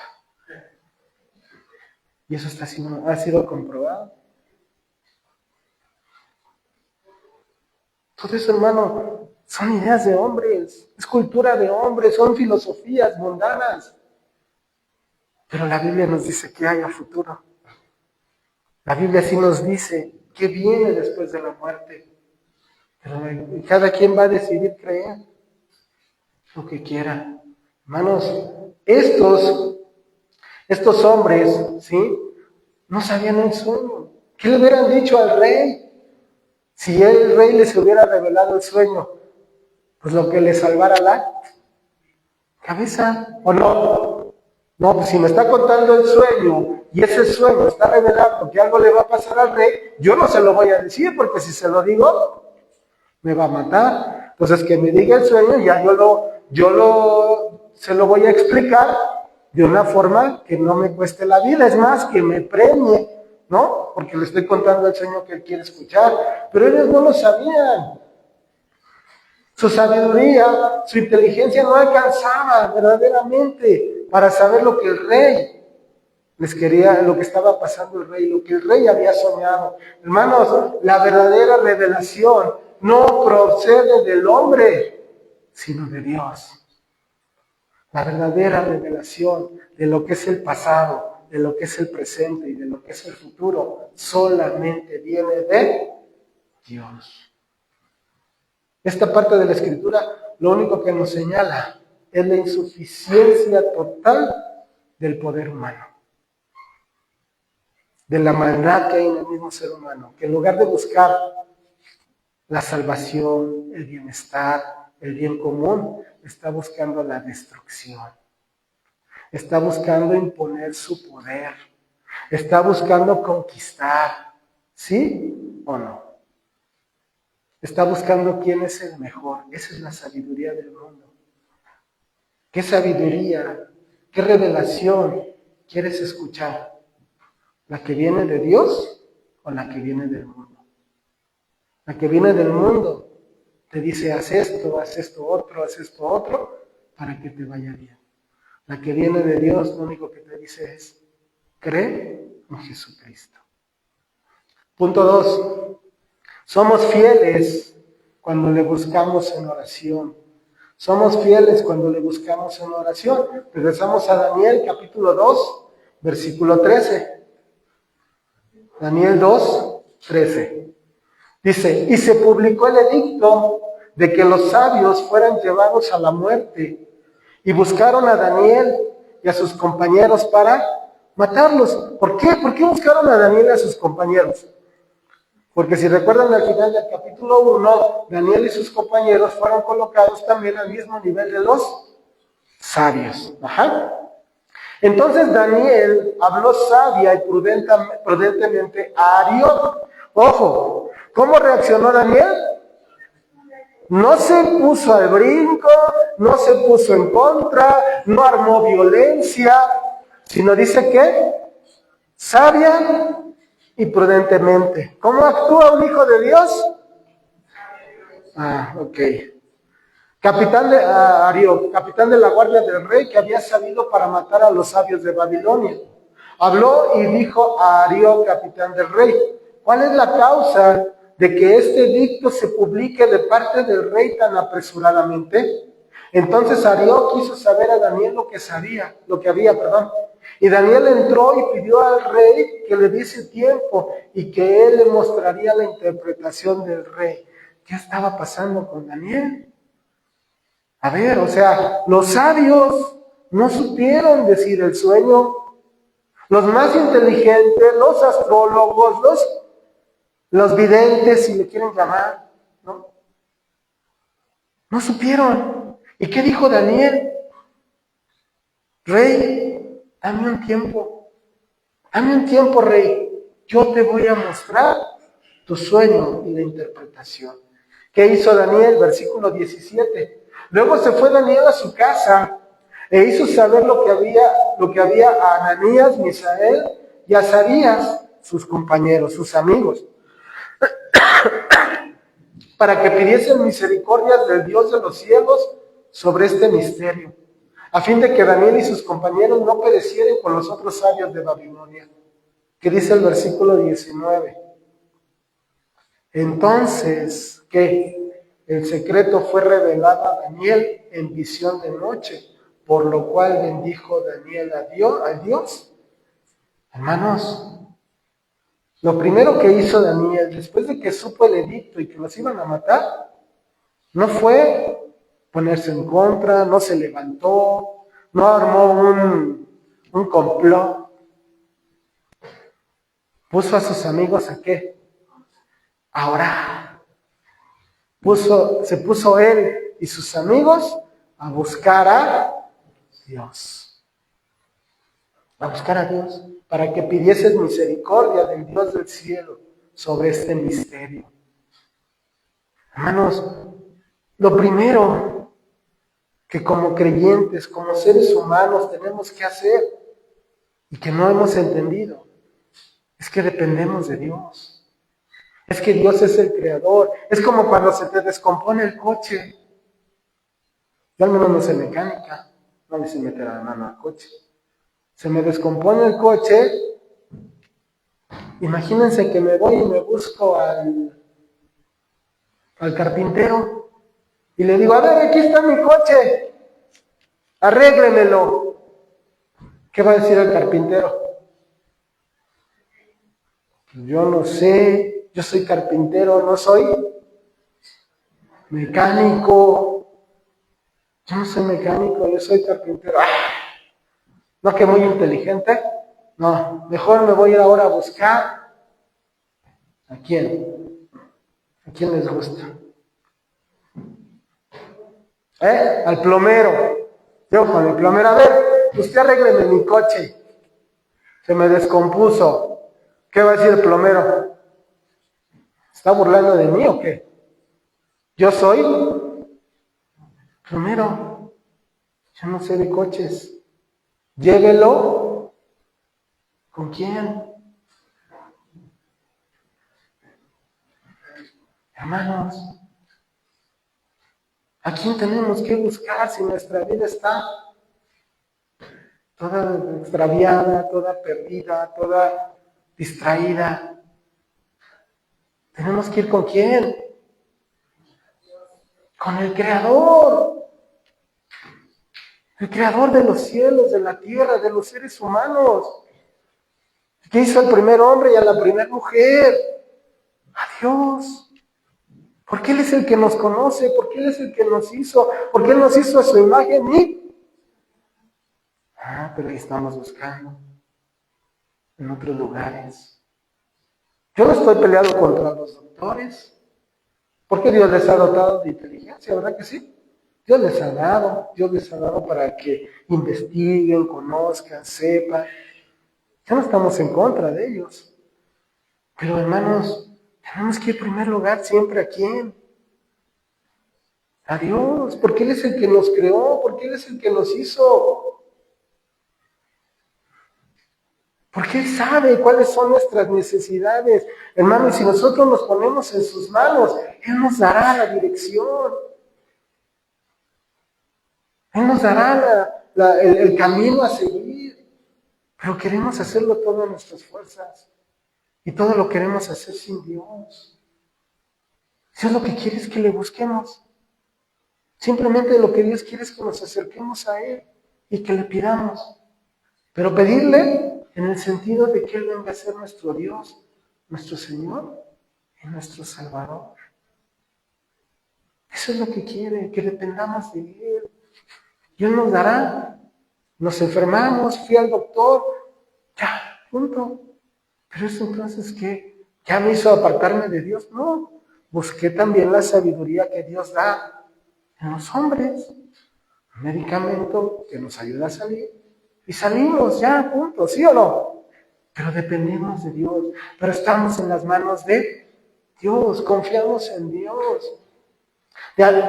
Y eso ha sido comprobado. Todo eso, hermano, son ideas de hombres, es cultura de hombres, son filosofías mundanas. Pero la Biblia nos dice que hay a futuro. La Biblia sí nos dice que viene después de la muerte. Pero cada quien va a decidir creer lo que quiera. Hermanos, estos hombres, ¿sí? No sabían el sueño. ¿Qué le hubieran dicho al rey? Si el rey les hubiera revelado el sueño, pues lo que le salvara la cabeza, ¿o no? No, pues si me está contando el sueño y ese sueño está revelando que algo le va a pasar al rey, yo no se lo voy a decir, porque si se lo digo, me va a matar. Entonces que me diga el sueño, ya se lo voy a explicar de una forma que no me cueste la vida, es más, que me premie, ¿no? Porque le estoy contando el sueño que él quiere escuchar, pero ellos no lo sabían. Su sabiduría, su inteligencia no alcanzaba verdaderamente para saber lo que el rey les quería, lo que estaba pasando el rey, lo que el rey había soñado. Hermanos, la verdadera revelación no procede del hombre, sino de Dios. La verdadera revelación de lo que es el pasado, de lo que es el presente y de lo que es el futuro, solamente viene de Dios. Esta parte de la Escritura lo único que nos señala es la insuficiencia total del poder humano, de la maldad que hay en el mismo ser humano, que en lugar de buscar la salvación, el bienestar, el bien común, está buscando la destrucción, está buscando imponer su poder, está buscando conquistar, ¿sí o no? Está buscando quién es el mejor. Esa es la sabiduría del mundo. ¿Qué sabiduría, qué revelación quieres escuchar? ¿La que viene de Dios o la que viene del mundo? La que viene del mundo te dice, haz esto otro, para que te vaya bien. La que viene de Dios, lo único que te dice es, cree en Jesucristo. Punto 2. Somos fieles cuando le buscamos en oración. Somos fieles cuando le buscamos en oración. Regresamos a Daniel capítulo 2, versículo 13. Daniel 2, 13. Dice, y se publicó el edicto de que los sabios fueran llevados a la muerte. Y buscaron a Daniel y a sus compañeros para matarlos. ¿Por qué? ¿Por qué buscaron a Daniel y a sus compañeros? Porque si recuerdan al final del capítulo 1, Daniel y sus compañeros fueron colocados también al mismo nivel de los sabios. Entonces Daniel habló sabia y prudentemente a Arión. Ojo, ¿cómo reaccionó Daniel? No se puso al brinco, no se puso en contra, no armó violencia, sino dice que sabia y prudentemente. ¿Cómo actúa un hijo de Dios? Ok. Capitán de Ario, capitán de la guardia del rey, que había salido para matar a los sabios de Babilonia. Habló y dijo a Ario, capitán del rey, ¿cuál es la causa de que este edicto se publique de parte del rey tan apresuradamente? Entonces Ario quiso saber a Daniel lo que había. Y Daniel entró y pidió al rey que le diese tiempo y que él le mostraría la interpretación del rey. ¿Qué estaba pasando con Daniel? A ver, o sea, los sabios no supieron decir el sueño. Los más inteligentes, los astrólogos, los videntes, si le quieren llamar, no supieron. ¿Y qué dijo Daniel? Rey, dame un tiempo. Dame un tiempo, rey. Yo te voy a mostrar tu sueño y la interpretación. ¿Qué hizo Daniel? Versículo 17. Luego se fue Daniel a su casa e hizo saber lo que había a Ananías, Misael y a Azarías, sus compañeros, sus amigos, para que pidiesen misericordias del Dios de los cielos sobre este misterio, a fin de que Daniel y sus compañeros no perecieran con los otros sabios de Babilonia. ¿Qué dice el versículo 19? Entonces, ¿qué? El secreto fue revelado a Daniel en visión de noche, por lo cual bendijo Daniel a Dios. Hermanos, lo primero que hizo Daniel, después de que supo el edicto y que los iban a matar, no fue ponerse en contra, no se levantó, no armó un complot. Puso a sus amigos ¿a qué? A orar. Se puso él y sus amigos a buscar a Dios. A buscar a Dios para que pidiesen misericordia del Dios del cielo sobre este misterio. Hermanos, lo primero que como creyentes, como seres humanos tenemos que hacer y que no hemos entendido es que dependemos de Dios. Es que Dios es el creador. Es como cuando se te descompone el coche. Yo al menos no sé mecánica, no le sé meter la mano al coche. Se me descompone el coche. Imagínense que me voy y me busco al carpintero y le digo, a ver, aquí está mi coche, arréglemelo. ¿Qué va a decir el carpintero? Yo no sé, yo soy carpintero, no soy mecánico. Yo no soy mecánico, yo soy carpintero. No, que muy inteligente. No, mejor me voy a ir ahora a buscar. ¿A quién? ¿A quién les gusta? Al plomero. Yo con el plomero, a ver, usted arrégleme mi coche. Se me descompuso. ¿Qué va a decir el plomero? ¿Está burlando de mí o qué? Yo soy plomero. Yo no sé de coches. Llévelo. ¿Con quién? Hermanos, ¿a quién tenemos que buscar si nuestra vida está toda extraviada, toda perdida, toda distraída? Tenemos que ir ¿con quién? Con el Creador. El Creador de los cielos, de la tierra, de los seres humanos. ¿Qué hizo al primer hombre y a la primera mujer? A Dios. Porque Él es el que nos conoce, porque Él es el que nos hizo, porque Él nos hizo a su imagen y... pero ahí estamos buscando en otros lugares. Yo no estoy peleado contra los doctores, porque Dios les ha dotado de inteligencia, ¿verdad que sí? Dios les ha dado para que investiguen, conozcan, sepan. Ya no estamos en contra de ellos. Pero hermanos, tenemos que ir en primer lugar siempre ¿a quién? A Dios, porque Él es el que nos creó, porque Él es el que nos hizo. Porque Él sabe cuáles son nuestras necesidades. Hermano, y si nosotros nos ponemos en sus manos, Él nos dará la dirección. Él nos dará el camino a seguir. Pero queremos hacerlo todo en nuestras fuerzas. Y todo lo queremos hacer sin Dios. Dios lo que quiere es que le busquemos. Simplemente lo que Dios quiere es que nos acerquemos a Él y que le pidamos. Pero pedirle en el sentido de que Él venga a ser nuestro Dios, nuestro Señor y nuestro Salvador. Eso es lo que quiere, que dependamos de Él. Y Él nos dará. Nos enfermamos, fui al doctor, ya, punto. Pero eso entonces, ¿qué? ¿Ya me hizo apartarme de Dios? No. Busqué también la sabiduría que Dios da en los hombres. Un medicamento que nos ayuda a salir. Y salimos ya, punto, ¿sí o no? Pero dependemos de Dios. Pero estamos en las manos de Dios. Confiamos en Dios.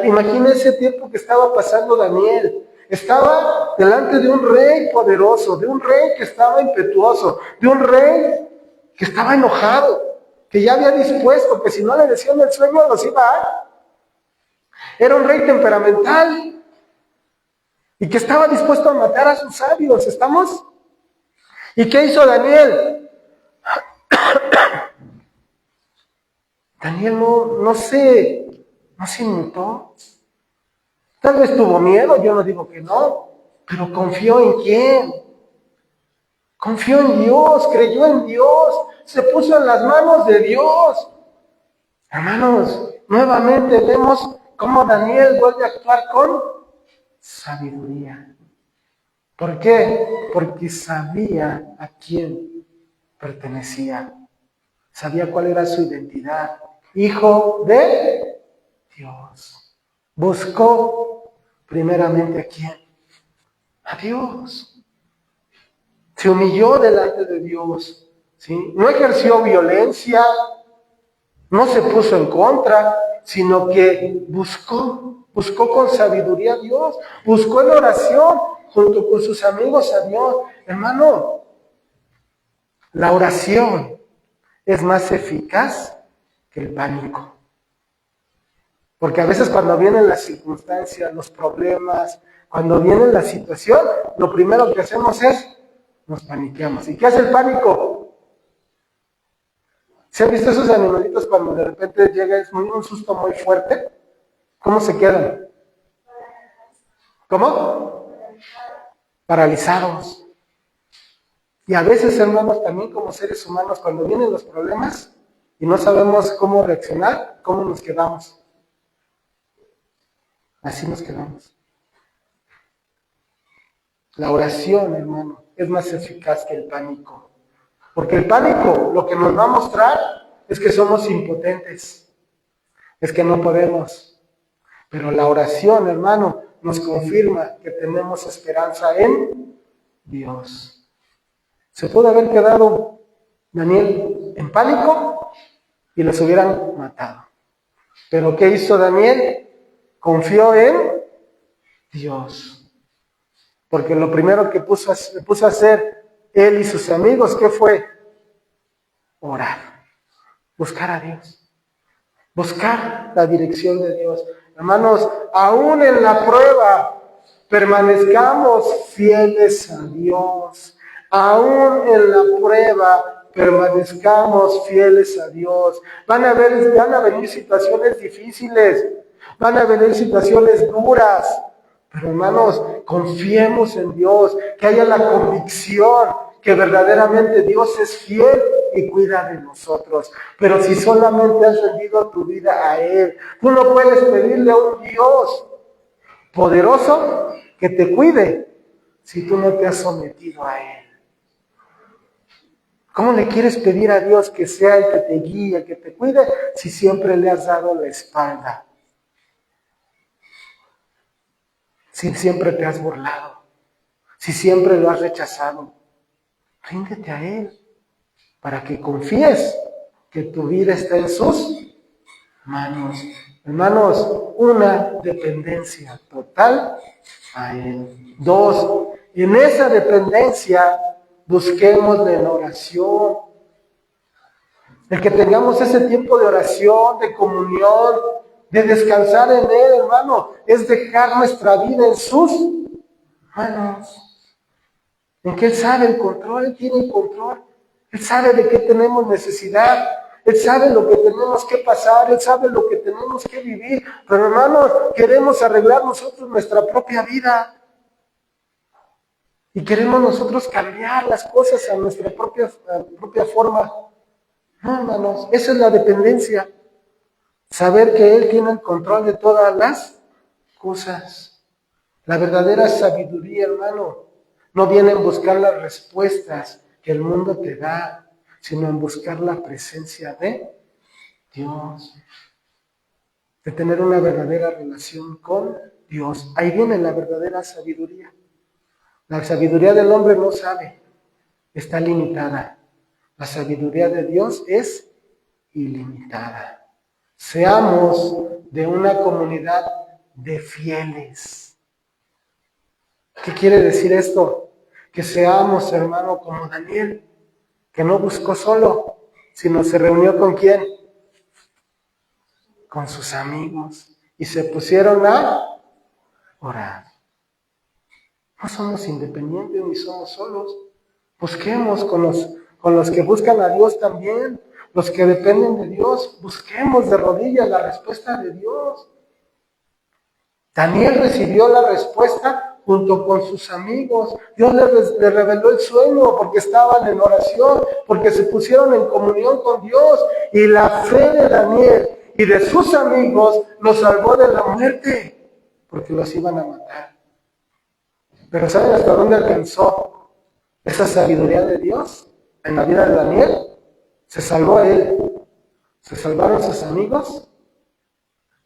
Imagina ese tiempo que estaba pasando Daniel. Estaba delante de un rey poderoso, de un rey que estaba impetuoso, de un rey que estaba enojado, que ya había dispuesto que si no le decían el sueño los iba a dar. Era un rey temperamental y que estaba dispuesto a matar a sus sabios. ¿Estamos? ¿Y qué hizo Daniel? Daniel no se inmutó. Tal vez tuvo miedo, yo no digo que no, pero confió en quién. Confió en Dios, creyó en Dios, se puso en las manos de Dios. Hermanos, nuevamente vemos cómo Daniel vuelve a actuar con sabiduría. ¿Por qué? Porque sabía a quién pertenecía. Sabía cuál era su identidad. Hijo de Dios. Buscó primeramente ¿a quién? A Dios. Se humilló delante de Dios. ¿Sí? No ejerció violencia, no se puso en contra, sino que buscó con sabiduría a Dios, buscó en oración junto con sus amigos a Dios. Hermano, la oración es más eficaz que el pánico. Porque a veces cuando vienen las circunstancias, los problemas, cuando viene la situación, lo primero que hacemos es, nos paniqueamos. ¿Y qué hace el pánico? ¿Se han visto esos animalitos cuando de repente llega un susto muy fuerte? ¿Cómo se quedan? ¿Cómo? Paralizados. Y a veces, hermanos, también como seres humanos, cuando vienen los problemas y no sabemos cómo reaccionar, ¿cómo nos quedamos? Así nos quedamos. La oración, hermano, es más eficaz que el pánico. Porque el pánico lo que nos va a mostrar es que somos impotentes, es que no podemos. Pero la oración, hermano, nos confirma que tenemos esperanza en Dios. Se pudo haber quedado Daniel en pánico y los hubieran matado. Pero ¿qué hizo Daniel? Confió en Dios. Porque lo primero que puso a hacer él y sus amigos, ¿qué fue? Orar. Buscar a Dios. Buscar la dirección de Dios. Hermanos, aún en la prueba, permanezcamos fieles a Dios. Aún en la prueba, permanezcamos fieles a Dios. Van a venir situaciones difíciles, van a venir situaciones duras, pero hermanos, confiemos en Dios, que haya la convicción que verdaderamente Dios es fiel y cuida de nosotros. Pero si solamente has rendido tu vida a Él, tú no puedes pedirle a un Dios poderoso que te cuide si tú no te has sometido a Él. ¿Cómo le quieres pedir a Dios que sea el que te guíe, el que te cuide, si siempre le has dado la espalda? Si siempre te has burlado, si siempre lo has rechazado. Ríndete a Él para que confíes que tu vida está en sus manos. Hermanos, una dependencia total a Él. 2, en esa dependencia busquemos en oración. El que tengamos ese tiempo de oración, de comunión, de descansar en Él, hermano, es dejar nuestra vida en sus manos. En que Él sabe el control, Él tiene el control. Él sabe de qué tenemos necesidad. Él sabe lo que tenemos que pasar. Él sabe lo que tenemos que vivir. Pero hermanos, queremos arreglar nosotros nuestra propia vida. Y queremos nosotros cambiar las cosas a nuestra propia forma. No, hermanos, esa es la dependencia. Saber que Él tiene el control de todas las cosas. La verdadera sabiduría, hermano, no viene en buscar las respuestas que el mundo te da, sino en buscar la presencia de Dios. De tener una verdadera relación con Dios. Ahí viene la verdadera sabiduría. La sabiduría del hombre no sabe, está limitada. La sabiduría de Dios es ilimitada. Seamos de una comunidad de fieles. ¿Qué quiere decir esto? Que seamos, hermano, como Daniel, que no buscó solo, sino se reunió ¿con quién? Con sus amigos. Y se pusieron a orar. No somos independientes ni somos solos. Busquemos con los que buscan a Dios también, los que dependen de Dios. Busquemos de rodillas la respuesta de Dios. Daniel recibió la respuesta junto con sus amigos. Dios le reveló el sueño porque estaban en oración, porque se pusieron en comunión con Dios. Y la fe de Daniel y de sus amigos los salvó de la muerte, porque los iban a matar. Pero ¿saben hasta dónde alcanzó esa sabiduría de Dios en la vida de Daniel? Se salvó él, se salvaron sus amigos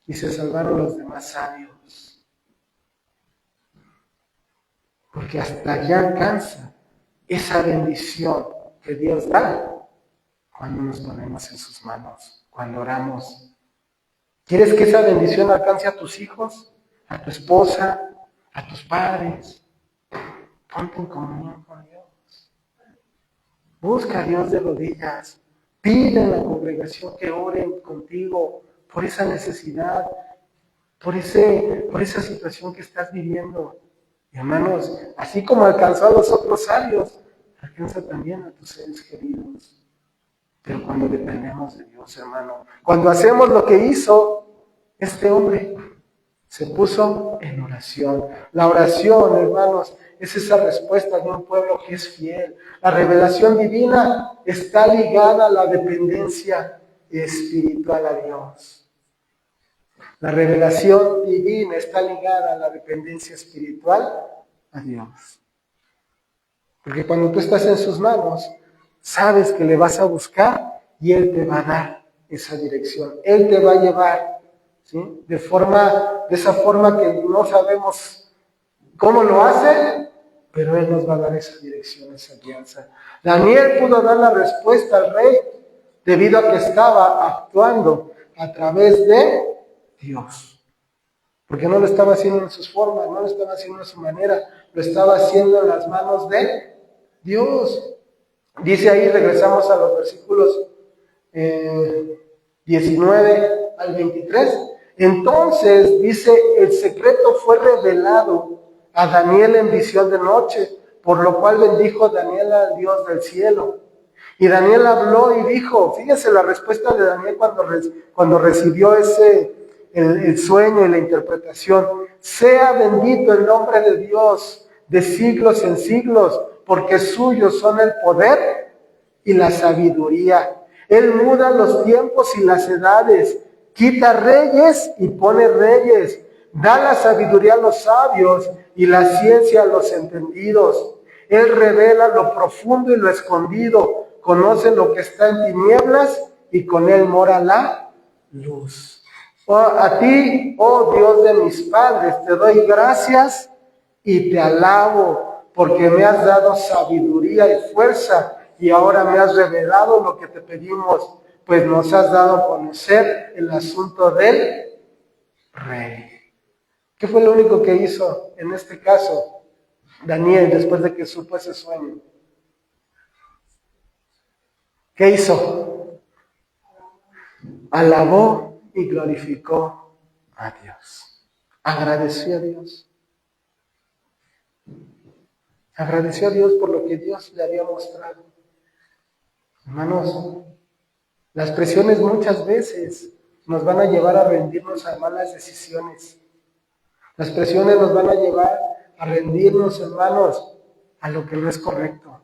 y se salvaron los demás sabios. Porque hasta allá alcanza esa bendición que Dios da cuando nos ponemos en sus manos, cuando oramos. ¿Quieres que esa bendición alcance a tus hijos, a tu esposa, a tus padres? Ponte en comunión con Dios. Busca a Dios de rodillas. Pide en la congregación que oren contigo por esa necesidad, por esa situación que estás viviendo. Y hermanos, así como alcanzó a los otros sabios, alcanza también a tus seres queridos. Pero cuando dependemos de Dios, hermano, cuando hacemos lo que hizo este hombre, se puso en oración. La oración, hermanos, es esa respuesta de un pueblo que es fiel. La revelación divina está ligada a la dependencia espiritual a Dios. La revelación divina está ligada a la dependencia espiritual a Dios. Porque cuando tú estás en sus manos, sabes que le vas a buscar y Él te va a dar esa dirección. Él te va a llevar, ¿sí? De esa forma que no sabemos cómo lo hace, pero Él nos va a dar esa dirección, esa guianza. Daniel pudo dar la respuesta al rey debido a que estaba actuando a través de Dios. Porque no lo estaba haciendo en sus formas, no lo estaba haciendo a su manera, lo estaba haciendo en las manos de Dios. Dice ahí, regresamos a los versículos 19 al 23. Entonces, dice, el secreto fue revelado a Daniel en visión de noche, por lo cual bendijo Daniel al Dios del cielo. Y Daniel habló y dijo, fíjese la respuesta de Daniel cuando recibió el sueño y la interpretación. Sea bendito el nombre de Dios de siglos en siglos, porque suyos son el poder y la sabiduría. Él muda los tiempos y las edades, quita reyes y pone reyes, da la sabiduría a los sabios y la ciencia a los entendidos. Él revela lo profundo y lo escondido, conoce lo que está en tinieblas y con él mora la luz. A ti, oh Dios de mis padres, te doy gracias y te alabo, porque me has dado sabiduría y fuerza, y ahora me has revelado lo que te pedimos, pues nos has dado a conocer el asunto del rey. ¿Qué fue lo único que hizo en este caso Daniel después de que supo ese sueño? ¿Qué hizo? Alabó y glorificó a Dios. Agradeció a Dios. Agradeció a Dios por lo que Dios le había mostrado. Hermanos, las presiones muchas veces nos van a llevar a rendirnos a malas decisiones. Las presiones nos van a llevar a rendirnos, hermanos, a lo que no es correcto,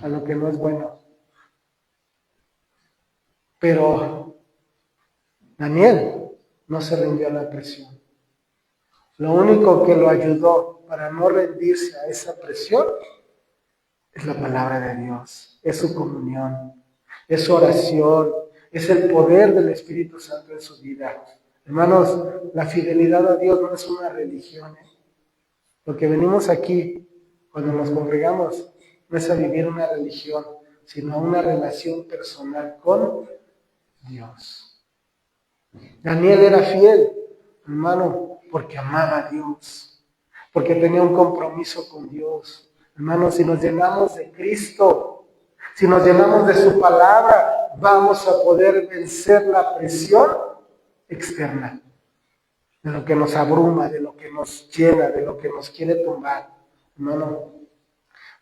a lo que no es bueno. Pero Daniel no se rindió a la presión. Lo único que lo ayudó para no rendirse a esa presión es la palabra de Dios, es su comunión, es su oración, es el poder del Espíritu Santo en su vida. Hermanos, la fidelidad a Dios no es una religión. Lo que venimos aquí, cuando nos congregamos, no es a vivir una religión, sino a una relación personal con Dios. Daniel era fiel, hermano, porque amaba a Dios, porque tenía un compromiso con Dios. Hermanos, si nos llenamos de Cristo, si nos llenamos de su palabra, vamos a poder vencer la presión externa, de lo que nos abruma, de lo que nos llena, de lo que nos quiere tumbar. Hermano,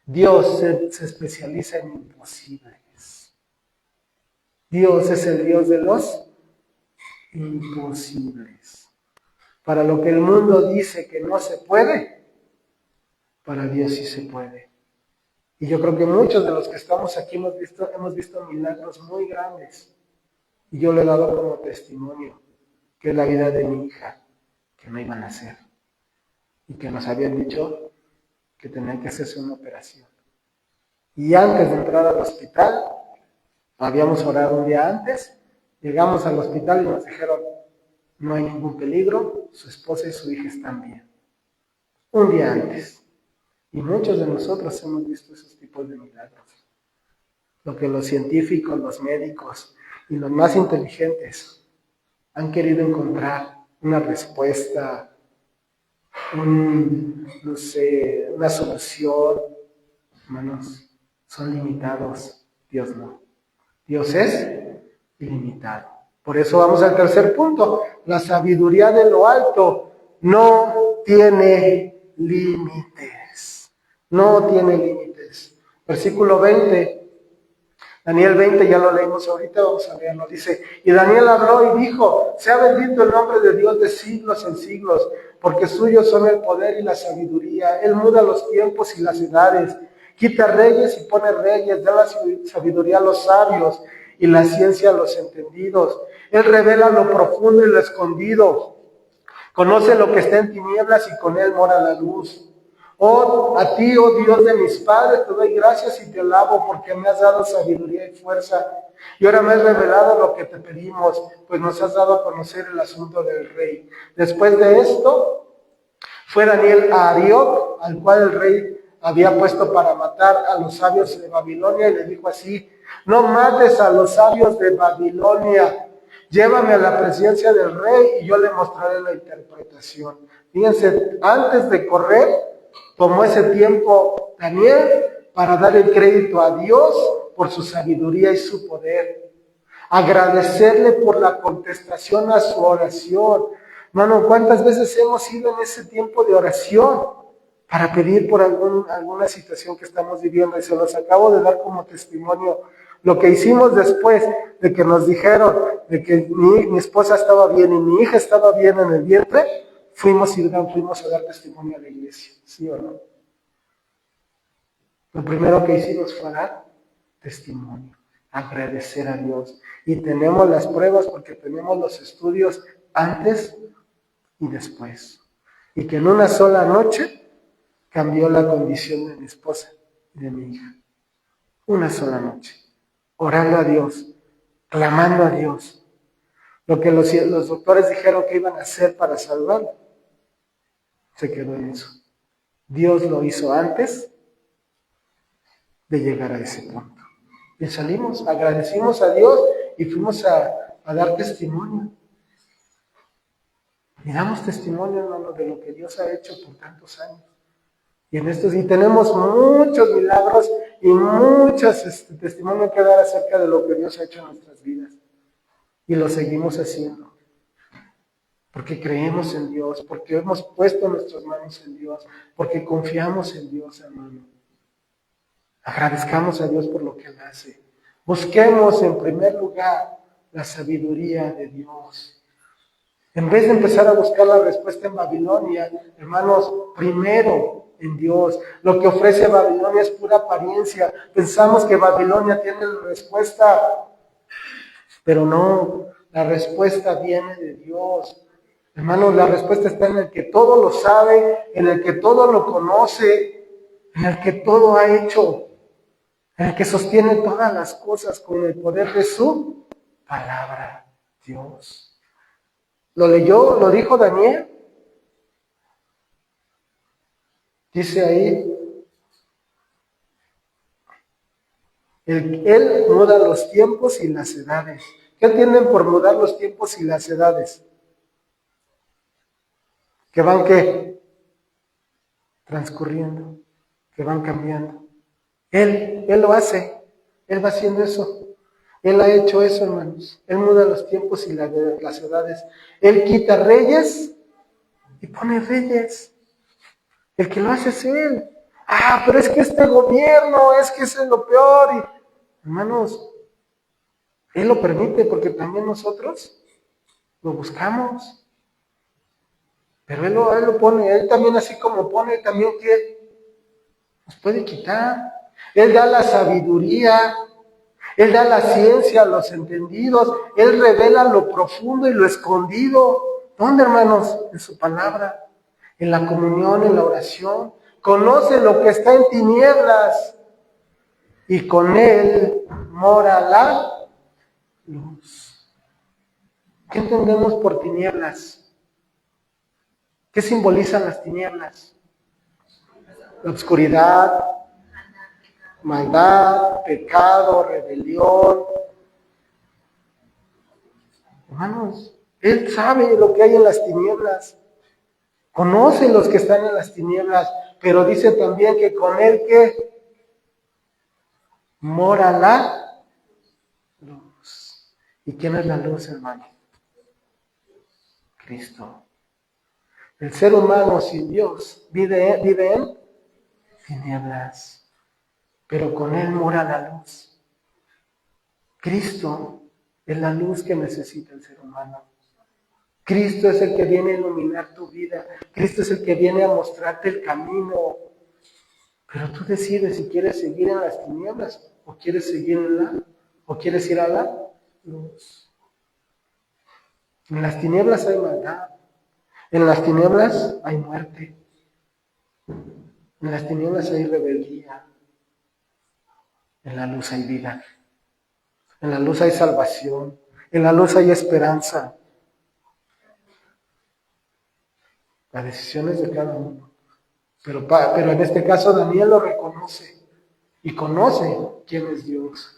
Dios se especializa en imposibles. Dios es el Dios de los imposibles. Para lo que el mundo dice que no se puede, para Dios sí se puede. Y yo creo que muchos de los que estamos aquí hemos visto milagros muy grandes. Y yo le he dado como testimonio, que es la vida de mi hija, que no iba a nacer. Y que nos habían dicho que tenía que hacerse una operación. Y antes de entrar al hospital, Habíamos orado un día antes, llegamos al hospital y nos dijeron, no hay ningún peligro, su esposa y su hija están bien. Un día antes. Y muchos de nosotros hemos visto esos tipos de milagros. Lo que los científicos, los médicos y los más inteligentes han querido encontrar una respuesta, una solución. Hermanos, son limitados. Dios no. Dios es ilimitado. Por eso vamos al tercer punto. La sabiduría de lo alto no tiene límites. No tiene límites. Versículo 20. Daniel 20, ya lo leímos ahorita, vamos a leerlo. Dice, y Daniel habló y dijo, sea bendito el nombre de Dios de siglos en siglos, porque suyos son el poder y la sabiduría. Él muda los tiempos y las edades, quita reyes y pone reyes, da la sabiduría a los sabios y la ciencia a los entendidos. Él revela lo profundo y lo escondido. Conoce lo que está en tinieblas y con él mora la luz. Oh, a ti, oh Dios de mis padres, te doy gracias y te alabo porque me has dado sabiduría y fuerza. Y ahora me has revelado lo que te pedimos, pues nos has dado a conocer el asunto del rey. Después de esto, fue Daniel a Arioc, al cual el rey había puesto para matar a los sabios de Babilonia, y le dijo así, no mates a los sabios de Babilonia, llévame a la presencia del rey y yo le mostraré la interpretación. Fíjense, antes de correr, tomó ese tiempo Daniel para dar el crédito a Dios por su sabiduría y su poder. Agradecerle por la contestación a su oración. Hermano, ¿cuántas veces hemos ido en ese tiempo de oración para pedir por alguna situación que estamos viviendo? Y se los acabo de dar como testimonio. Lo que hicimos después de que nos dijeron de que mi esposa estaba bien y mi hija estaba bien en el vientre, fuimos a dar testimonio a la iglesia, ¿sí o no? Lo primero que hicimos fue dar testimonio, agradecer a Dios. Y tenemos las pruebas porque tenemos los estudios antes y después. Y que en una sola noche cambió la condición de mi esposa y de mi hija. Una sola noche. Orando a Dios, clamando a Dios. Lo que los doctores dijeron que iban a hacer para salvarla, se quedó en eso. Dios lo hizo antes de llegar a ese punto. Y salimos, agradecimos a Dios y fuimos a dar testimonio. Y damos testimonio, hermano, de lo que Dios ha hecho por tantos años. Y tenemos muchos milagros y muchos testimonios que dar acerca de lo que Dios ha hecho en nuestras vidas. Y lo seguimos haciendo. Porque creemos en Dios, porque hemos puesto nuestras manos en Dios, porque confiamos en Dios, hermano. Agradezcamos a Dios por lo que Él hace. Busquemos en primer lugar la sabiduría de Dios. En vez de empezar a buscar la respuesta en Babilonia, hermanos, primero en Dios. Lo que ofrece Babilonia es pura apariencia. Pensamos que Babilonia tiene la respuesta, pero no, la respuesta viene de Dios. Hermanos, la respuesta está en el que todo lo sabe, en el que todo lo conoce, en el que todo ha hecho, en el que sostiene todas las cosas con el poder de su palabra, Dios. ¿Lo leyó? ¿Lo dijo Daniel? Dice ahí, él muda los tiempos y las edades. ¿Qué entienden por mudar los tiempos y las edades? Que van, ¿qué? Transcurriendo, que van cambiando. Él lo hace, Él va haciendo eso. Él ha hecho eso, hermanos. Él muda los tiempos y las edades. Él quita reyes y pone reyes. El que lo hace es Él. Ah, pero es que este gobierno, es que es lo peor. Hermanos, Él lo permite porque también nosotros lo buscamos. Pero Él lo pone, Él también así como pone, también que nos puede quitar. Él da la sabiduría, Él da la ciencia a los entendidos, Él revela lo profundo y lo escondido. ¿Dónde, hermanos? En su palabra, en la comunión, en la oración. Conoce lo que está en tinieblas y con Él mora la luz. ¿Qué entendemos por tinieblas? ¿Qué simbolizan las tinieblas? La oscuridad, maldad, pecado, rebelión. Hermanos, Él sabe lo que hay en las tinieblas. Conoce los que están en las tinieblas, pero dice también que con Él que mora la luz. ¿Y quién es la luz, hermano? Cristo. El ser humano sin Dios vive en tinieblas, pero con Él mora la luz. Cristo es la luz que necesita el ser humano. Cristo es el que viene a iluminar tu vida. Cristo es el que viene a mostrarte el camino. Pero tú decides si quieres seguir en las tinieblas o quieres seguir o quieres ir a la luz. En las tinieblas hay maldad. En las tinieblas hay muerte. En las tinieblas hay rebeldía. En la luz hay vida. En la luz hay salvación. En la luz hay esperanza. La decisión es de cada uno. Pero en este caso Daniel lo reconoce y conoce quién es Dios.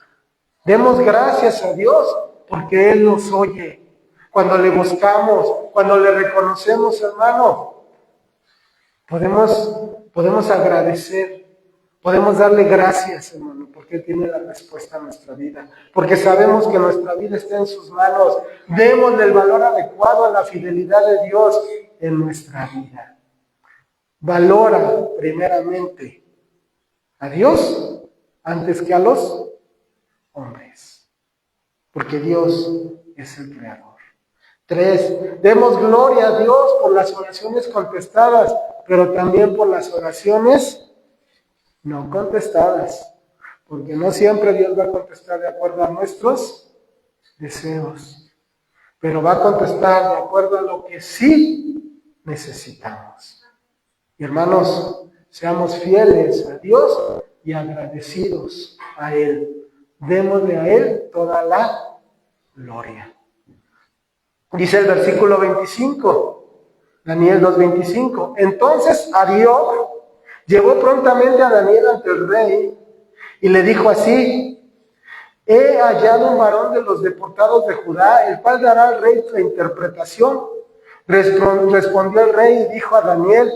Demos gracias a Dios porque Él nos oye. Cuando le buscamos, cuando le reconocemos, hermano, podemos agradecer, podemos darle gracias, hermano, porque Él tiene la respuesta a nuestra vida. Porque sabemos que nuestra vida está en sus manos. Démosle el valor adecuado a la fidelidad de Dios en nuestra vida. Valora primeramente a Dios antes que a los hombres, porque Dios es el creador. 3, demos gloria a Dios por las oraciones contestadas, pero también por las oraciones no contestadas, porque no siempre Dios va a contestar de acuerdo a nuestros deseos, pero va a contestar de acuerdo a lo que sí necesitamos. Y hermanos, seamos fieles a Dios y agradecidos a Él. Démosle a Él toda la gloria. Dice el versículo 25, Daniel 2:25. Entonces Arioc llevó prontamente a Daniel ante el rey y le dijo así: he hallado un varón de los deportados de Judá, el cual dará al rey la interpretación. Respondió el rey y dijo a Daniel,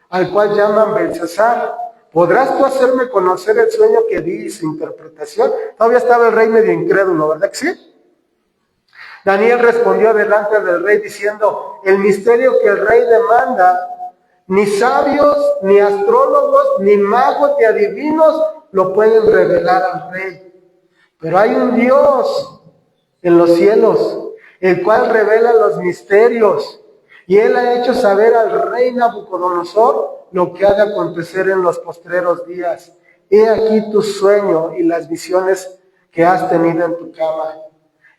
al cual llaman Belsasar: ¿podrás tú hacerme conocer el sueño que vi y su interpretación? Todavía estaba el rey medio incrédulo, ¿verdad que sí? Daniel respondió delante del rey diciendo: el misterio que el rey demanda, ni sabios, ni astrólogos, ni magos, ni adivinos lo pueden revelar al rey. Pero hay un Dios en los cielos, el cual revela los misterios. Y Él ha hecho saber al rey Nabucodonosor lo que ha de acontecer en los postreros días. He aquí tu sueño y las visiones que has tenido en tu cama.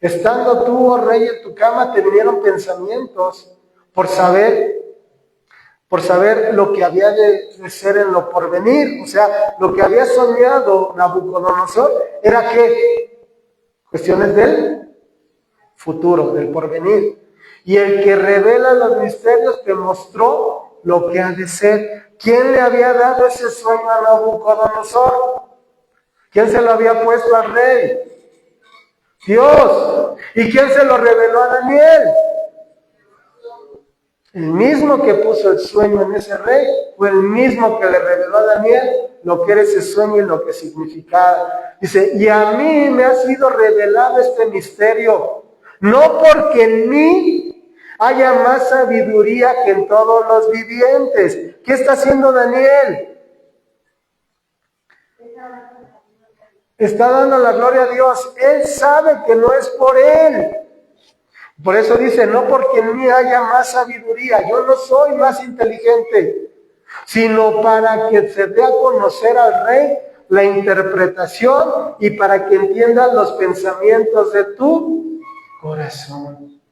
Estando tú, oh rey, en tu cama, te vinieron pensamientos por saber lo que había de ser en lo porvenir. O sea, lo que había soñado Nabucodonosor era que cuestiones del futuro, del porvenir. Y el que revela los misterios te mostró lo que ha de ser. ¿Quién le había dado ese sueño a Nabucodonosor? ¿Quién se lo había puesto al rey? Dios. ¿Y quién se lo reveló a Daniel? El mismo que puso el sueño en ese rey fue el mismo que le reveló a Daniel lo que era ese sueño y lo que significaba. Dice, y a mí me ha sido revelado este misterio, no porque en mí haya más sabiduría que en todos los vivientes. ¿Qué está haciendo Daniel? Está dando la gloria a Dios. Él sabe que no es por él. Por eso dice, no porque en mí haya más sabiduría, yo no soy más inteligente, sino para que se dé a conocer al rey la interpretación y para que entiendan los pensamientos de tu corazón.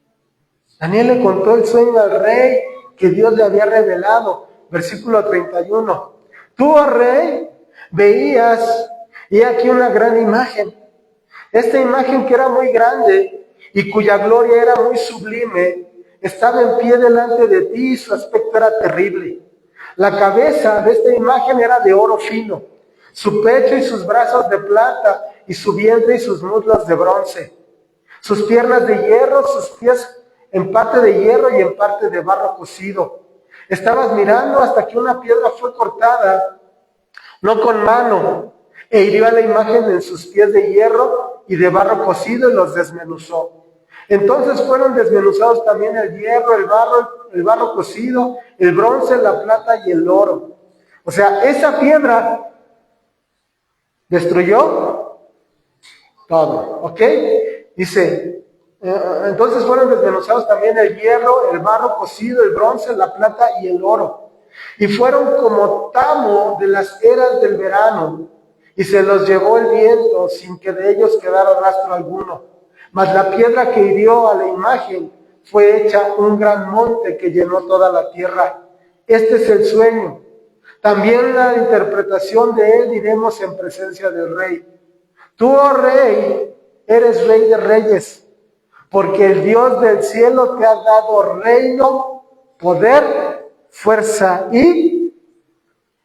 Daniel le contó el sueño al rey que Dios le había revelado. Versículo 31. Tú, oh rey, veías, y aquí una gran imagen. Esta imagen que era muy grande y cuya gloria era muy sublime, estaba en pie delante de ti y su aspecto era terrible. La cabeza de esta imagen era de oro fino, su pecho y sus brazos de plata, y su vientre y sus muslos de bronce, sus piernas de hierro, sus pies en parte de hierro y en parte de barro cocido. Estabas mirando hasta que una piedra fue cortada, no con mano, e hirió a la imagen en sus pies de hierro y de barro cocido y los desmenuzó. Entonces fueron desmenuzados también el hierro, el barro cocido, el bronce, la plata y el oro. O sea, esa piedra destruyó todo, ¿ok? Dice, entonces fueron desmenuzados también el hierro, el barro cocido, el bronce, la plata y el oro. Y fueron como tamo de las eras del verano, y se los llevó el viento sin que de ellos quedara rastro alguno. Mas la piedra que hirió a la imagen fue hecha un gran monte que llenó toda la tierra. Este es el sueño. También la interpretación de él diremos en presencia del rey. Tú, oh rey, eres rey de reyes, porque el Dios del cielo te ha dado reino, poder, fuerza y...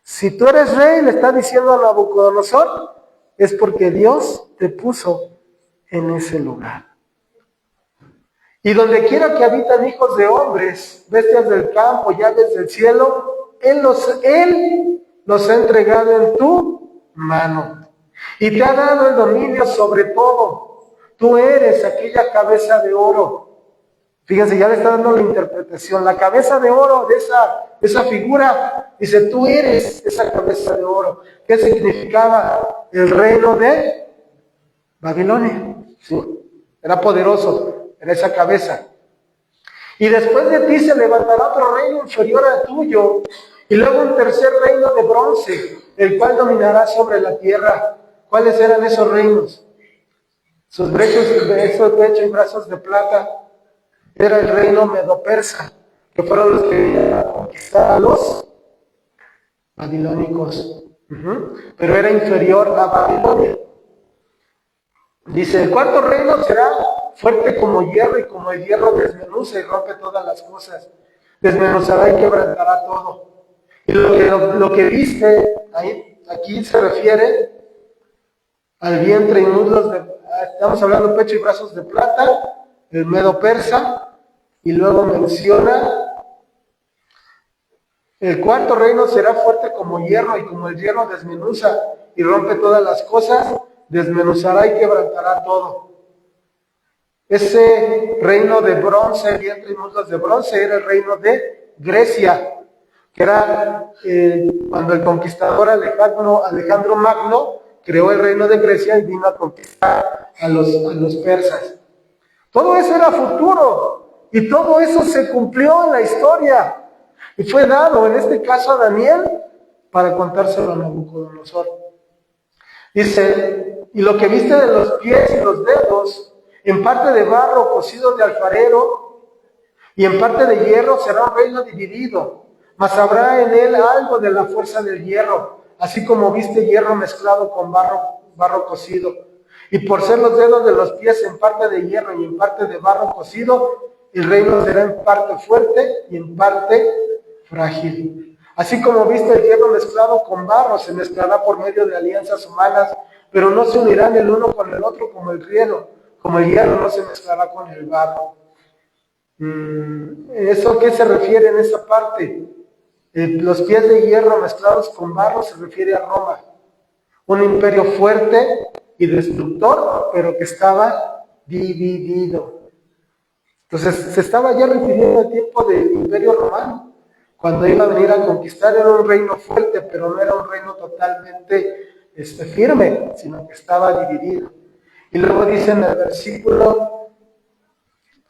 Si tú eres rey, le está diciendo a Nabucodonosor, es porque Dios te puso en ese lugar. Y donde quiera que habitan hijos de hombres, bestias del campo, llaves del cielo, Él los ha entregado en tu mano. Y te ha dado el dominio sobre todo. Tú eres aquella cabeza de oro. Fíjense, ya le está dando la interpretación. La cabeza de oro de esa figura, dice, tú eres esa cabeza de oro. ¿Qué significaba? El reino de Babilonia. Sí, era poderoso, era esa cabeza. Y después de ti se levantará otro reino inferior al tuyo, y luego un tercer reino de bronce, el cual dominará sobre la tierra. ¿Cuáles eran esos reinos? Sus brechos y brazos de plata. Era el reino medo-persa, que fueron los que vinieron a conquistar a los babilónicos. Pero era inferior a Babilonia. Dice, el cuarto reino será fuerte como hierro, y como el hierro desmenuza y rompe todas las cosas. Desmenuzará y quebrantará todo. Y lo que viste, aquí se refiere al vientre y muslos estamos hablando de pecho y brazos de plata, el medo-persa, y luego menciona, el cuarto reino será fuerte como hierro, y como el hierro desmenuza y rompe todas las cosas, desmenuzará y quebrantará todo. Ese reino de bronce, vientre y muslos de bronce, era el reino de Grecia, que era cuando el conquistador Alejandro Magno creó el reino de Grecia y vino a conquistar a los persas. Todo eso era futuro, y todo eso se cumplió en la historia, y fue dado, en este caso a Daniel, para contárselo a Nabucodonosor. Dice, y lo que viste de los pies y los dedos, en parte de barro cocido de alfarero, y en parte de hierro, será un reino dividido, mas habrá en él algo de la fuerza del hierro, así como viste hierro mezclado con barro cocido. Y por ser los dedos de los pies en parte de hierro y en parte de barro cocido, el reino será en parte fuerte y en parte frágil. Así como viste el hierro mezclado con barro, se mezclará por medio de alianzas humanas, pero no se unirán el uno con el otro como el hierro no se mezclará con el barro. ¿Eso a qué se refiere en esa parte? Los pies de hierro mezclados con barro se refiere a Roma, un imperio fuerte y destructor, pero que estaba dividido. Entonces se estaba ya refiriendo al tiempo del imperio romano, cuando iba a venir a conquistar. Era un reino fuerte, pero no era un reino totalmente firme, sino que estaba dividido. Y luego dice en el versículo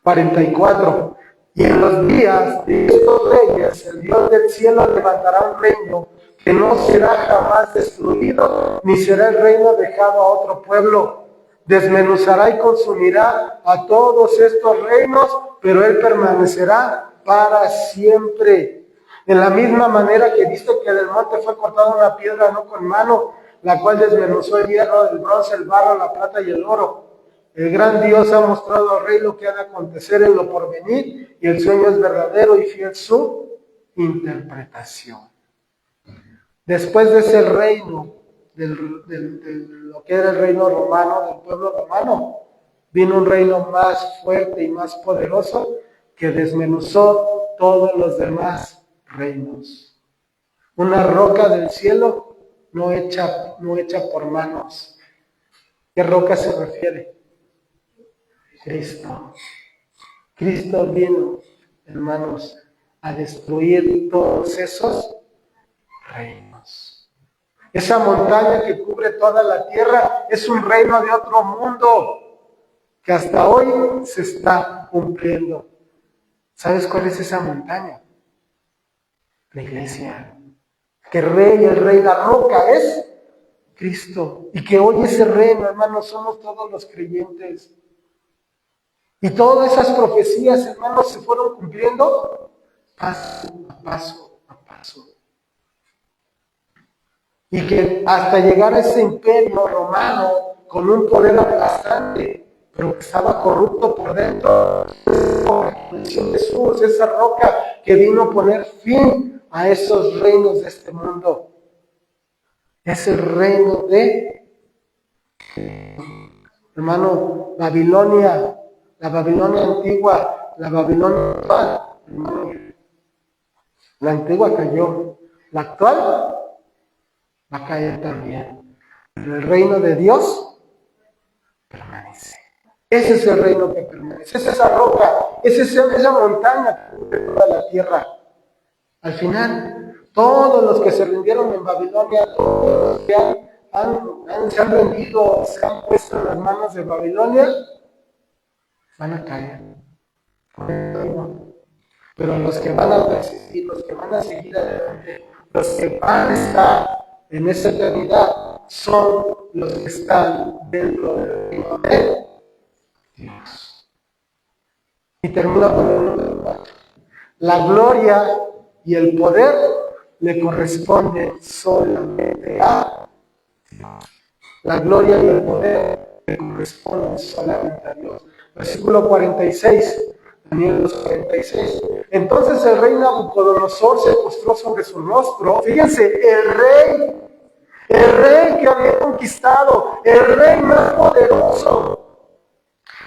44, y en los días de estos reyes, el Dios del cielo levantará un reino que no será jamás destruido, ni será el reino dejado a otro pueblo. Desmenuzará y consumirá a todos estos reinos, pero él permanecerá para siempre. De la misma manera que viste que del monte fue cortada una piedra no con mano, la cual desmenuzó el hierro, el bronce, el barro, la plata y el oro. El gran Dios ha mostrado al rey lo que ha de acontecer en lo porvenir, y el sueño es verdadero y fiel su interpretación. Después de ese reino, de lo que era el reino romano, del pueblo romano, vino un reino más fuerte y más poderoso que desmenuzó todos los demás reinos. Una roca del cielo no hecha por manos. ¿Qué roca se refiere? Cristo. Cristo vino, hermanos, a destruir todos esos reinos. Esa montaña que cubre toda la tierra es un reino de otro mundo que hasta hoy se está cumpliendo. ¿Sabes cuál es esa montaña? La iglesia. Que el rey, la roca es Cristo. Y que hoy ese reino, hermanos, somos todos los creyentes. Y todas esas profecías, hermanos, se fueron cumpliendo paso a paso a paso. Y que hasta llegar a ese imperio romano con un poder aplastante, pero que estaba corrupto por dentro, Jesús, esa roca que vino a poner fin a esos reinos de este mundo. Es el reino de, hermano, Babilonia, la Babilonia antigua, la Babilonia actual. La antigua cayó, la actual va a caer también. Pero el reino de Dios permanece. Ese es el reino que permanece, es esa roca, es esa montaña que cubre toda la tierra. Al final, todos los que se rindieron en Babilonia, todos los que se han rendido, se han puesto en las manos de Babilonia, van a caer. Pero los que van a persistir, los que van a seguir adelante, los que van a estar en esa eternidad, son los que están dentro del reino de Dios. Y termina con el número 4. La gloria y el poder le corresponden solamente a Dios. La gloria y el poder le corresponden solamente a Dios. Versículo 46. Daniel 2:46. Entonces el rey Nabucodonosor se postró sobre su rostro. Fíjense, el rey que había conquistado, el rey más poderoso,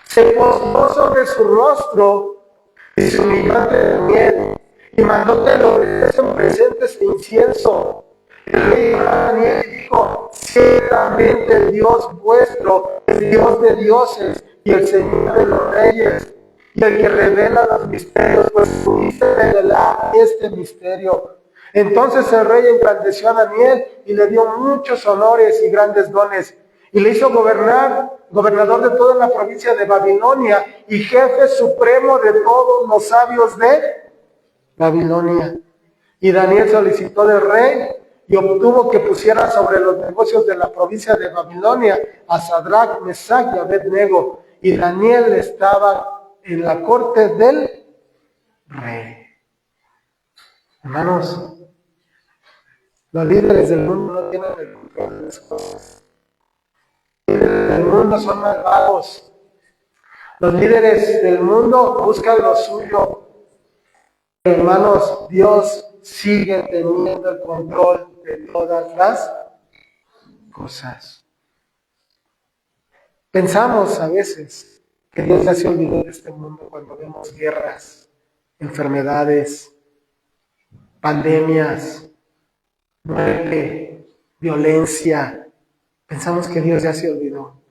se postró sobre su rostro y se humilló ante Daniel y mandó que lo ofreciesen presentes de incienso. El rey Daniel dijo: ciertamente el Dios vuestro es Dios de dioses y el Señor de los reyes, y el que revela los misterios, pues pudiste revelar este misterio. Entonces el rey engrandeció a Daniel y le dio muchos honores y grandes dones, y le hizo gobernador de toda la provincia de Babilonia y jefe supremo de todos los sabios de Babilonia. Y Daniel solicitó del rey y obtuvo que pusiera sobre los negocios de la provincia de Babilonia a Sadrach, Mesach y Abednego. Y Daniel estaba en la corte del rey. Hermanos, los líderes del mundo no tienen el control de las cosas. Los líderes del mundo son malvados. Los líderes del mundo buscan lo suyo. Hermanos, Dios sigue teniendo el control de todas las cosas. Pensamos a veces que Dios ya se olvidó de este mundo cuando vemos guerras, enfermedades, pandemias, muerte, violencia. Pensamos que Dios ya se olvidó.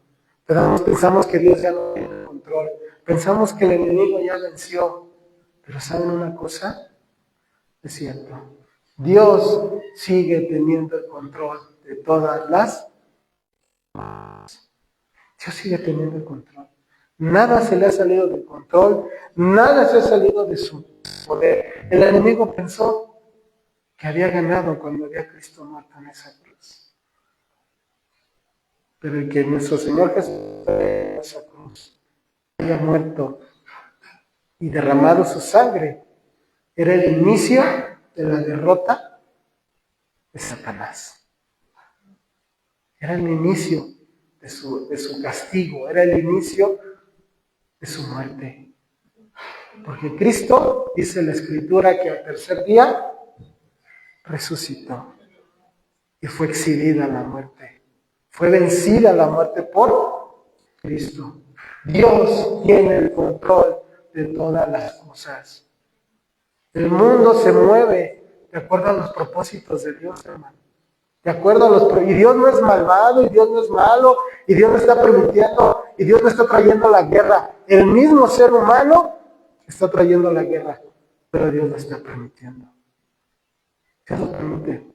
Pensamos que Dios ya no tiene el control. Pensamos que el enemigo ya venció. Pero ¿saben una cosa? Es cierto. Dios sigue teniendo el control de todas las cosas. Dios sigue teniendo el control. Nada se le ha salido del control. Nada se ha salido de su poder. El enemigo pensó que había ganado cuando había Cristo muerto en esa cruz. Pero el que nuestro Señor Jesús en esa cruz había muerto y derramado su sangre, era el inicio de la derrota de Satanás. Era el inicio de su castigo, era el inicio de su muerte. Porque Cristo, dice la Escritura, que al tercer día resucitó y fue exhibida la muerte. Fue vencida la muerte por Cristo. Dios tiene el control de todas las cosas. El mundo se mueve de acuerdo a los propósitos de Dios, hermano. De acuerdo a y Dios no es malvado, y Dios no es malo, y Dios no está permitiendo, y Dios no está trayendo la guerra. El mismo ser humano está trayendo la guerra, pero Dios lo está permitiendo. Dios lo permite,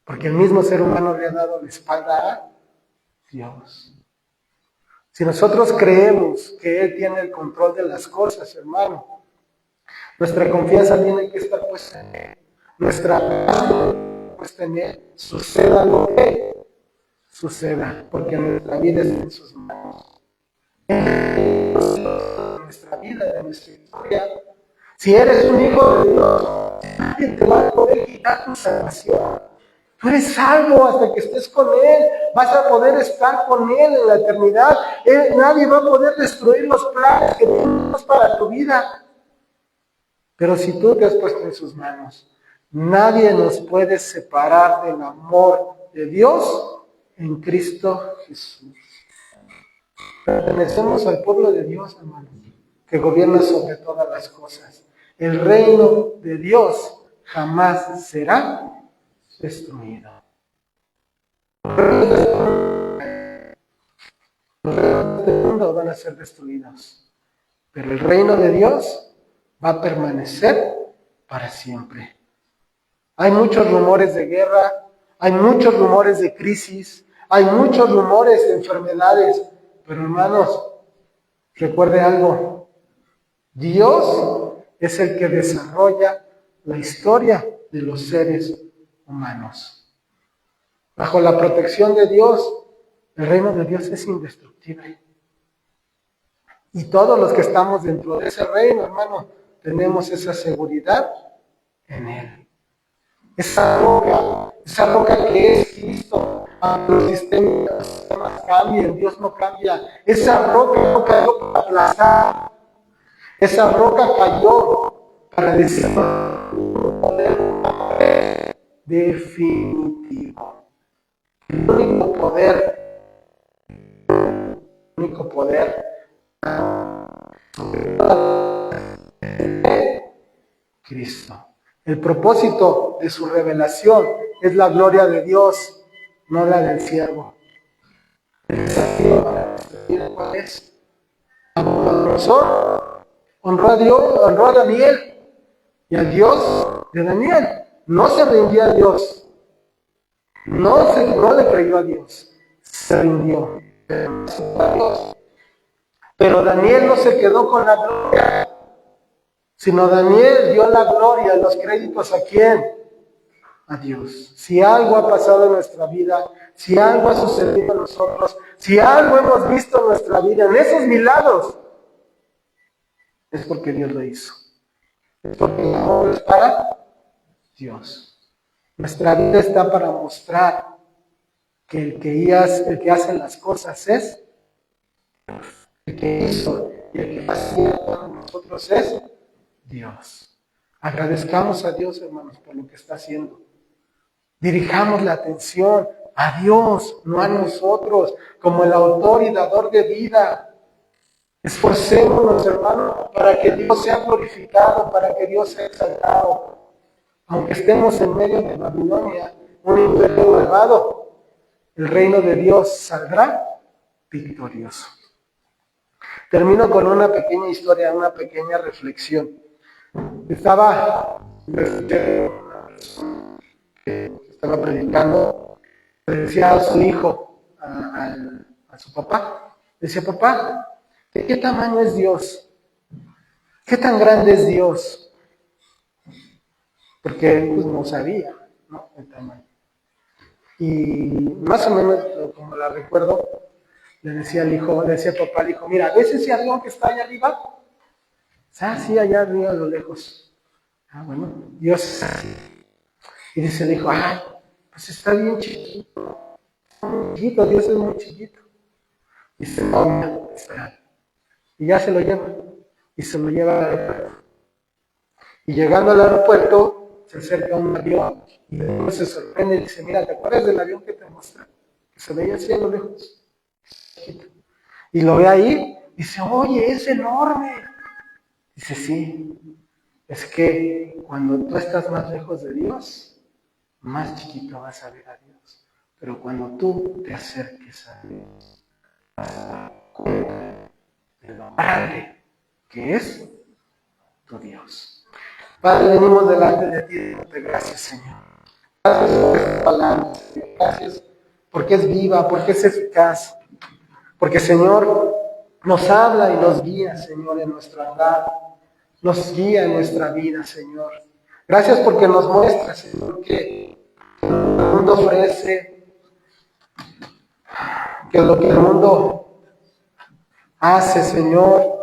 porque el mismo ser humano le ha dado la espalda a Dios. Si nosotros creemos que Él tiene el control de las cosas, hermano, nuestra confianza tiene que estar puesta en Él. Nuestra puesta en Él. Suceda lo que suceda, porque nuestra vida está en sus manos. En nuestra vida, de nuestra historia. Si eres un hijo de Dios, nadie te va a poder quitar tu salvación. Tú eres salvo hasta que estés con Él. Vas a poder estar con Él en la eternidad. Nadie va a poder destruir los planes que tenemos para tu vida. Pero si tú te has puesto en sus manos, nadie nos puede separar del amor de Dios en Cristo Jesús. Pertenecemos al pueblo de Dios, hermanos, que gobierna sobre todas las cosas. El reino de Dios jamás será destruido. Los reinos del mundo van a ser destruidos, pero el reino de Dios va a permanecer para siempre. Hay muchos rumores de guerra, hay muchos rumores de crisis, hay muchos rumores de enfermedades, pero hermanos, recuerde algo, Dios es el que desarrolla la historia de los seres humanos. Bajo la protección de Dios, el reino de Dios es indestructible. Y todos los que estamos dentro de ese reino, hermano, tenemos esa seguridad en Él. Esa roca que es Cristo, aunque los sistemas cambien, Dios no cambia. Esa roca no cayó para aplastar. Esa roca cayó para decir un poder definitivo. El único poder de Cristo. El propósito de su revelación es la gloria de Dios, no la del siervo. El desafío para nuestra vida, ¿cuál es? Nabucodonosor honró a Dios, honró a Daniel y al Dios de Daniel. No se rindió a Dios. No le creyó a Dios. Se rindió. Pero Daniel no se quedó con la gloria, sino Daniel dio la gloria, los créditos ¿a quién? A Dios. Si algo ha pasado en nuestra vida, si algo ha sucedido en nosotros, si algo hemos visto en nuestra vida, en esos milagros, es porque Dios lo hizo. Es porque el amor es para Dios. Nuestra vida está para mostrar que el que hace las cosas es Dios. El que hizo y el que hacía con nosotros es Dios. Agradezcamos a Dios, hermanos, por lo que está haciendo. Dirijamos la atención a Dios, no a nosotros, como el autor y dador de vida. Esforcémonos, hermanos, para que Dios sea glorificado, para que Dios sea exaltado. Aunque estemos en medio de Babilonia, un imperio malvado, el reino de Dios saldrá victorioso. Termino con una pequeña historia, una pequeña reflexión. Estaba predicando, le decía a su hijo, a su papá, decía: papá, ¿de qué tamaño es Dios? ¿Qué tan grande es Dios? Porque él pues no sabía, ¿no?, el tamaño. Y más o menos, como la recuerdo, le decía al hijo, le decía papá al hijo: mira, ¿ves ese avión que está allá arriba? Sí, allá arriba a lo lejos. Bueno, Dios. Y dice el hijo: pues está bien chiquito. Muy chiquito, Dios es muy chiquito. y se pone a esperar. Y ya se lo lleva, y se lo lleva al aeropuerto. Y llegando al aeropuerto, se acerca a un avión, y después se sorprende y dice, mira, ¿te acuerdas del avión que te mostré? Que se veía así a lo lejos. Y lo ve ahí, dice, oye, es enorme. Dice, sí, es que cuando tú estás más lejos de Dios, más chiquito vas a ver a Dios. Pero cuando tú te acerques a Dios, vas a dar cuenta de lo grande que es tu Dios. Padre, venimos delante de ti y darte gracias, Señor. Gracias por esta palabra, Señor. Gracias porque es viva, porque es eficaz. Porque, Señor, nos habla y nos guía, Señor, en nuestro andar. Nos guía en nuestra vida, Señor. Gracias porque nos muestra, Señor, que el mundo ofrece, que lo que el mundo hace, Señor,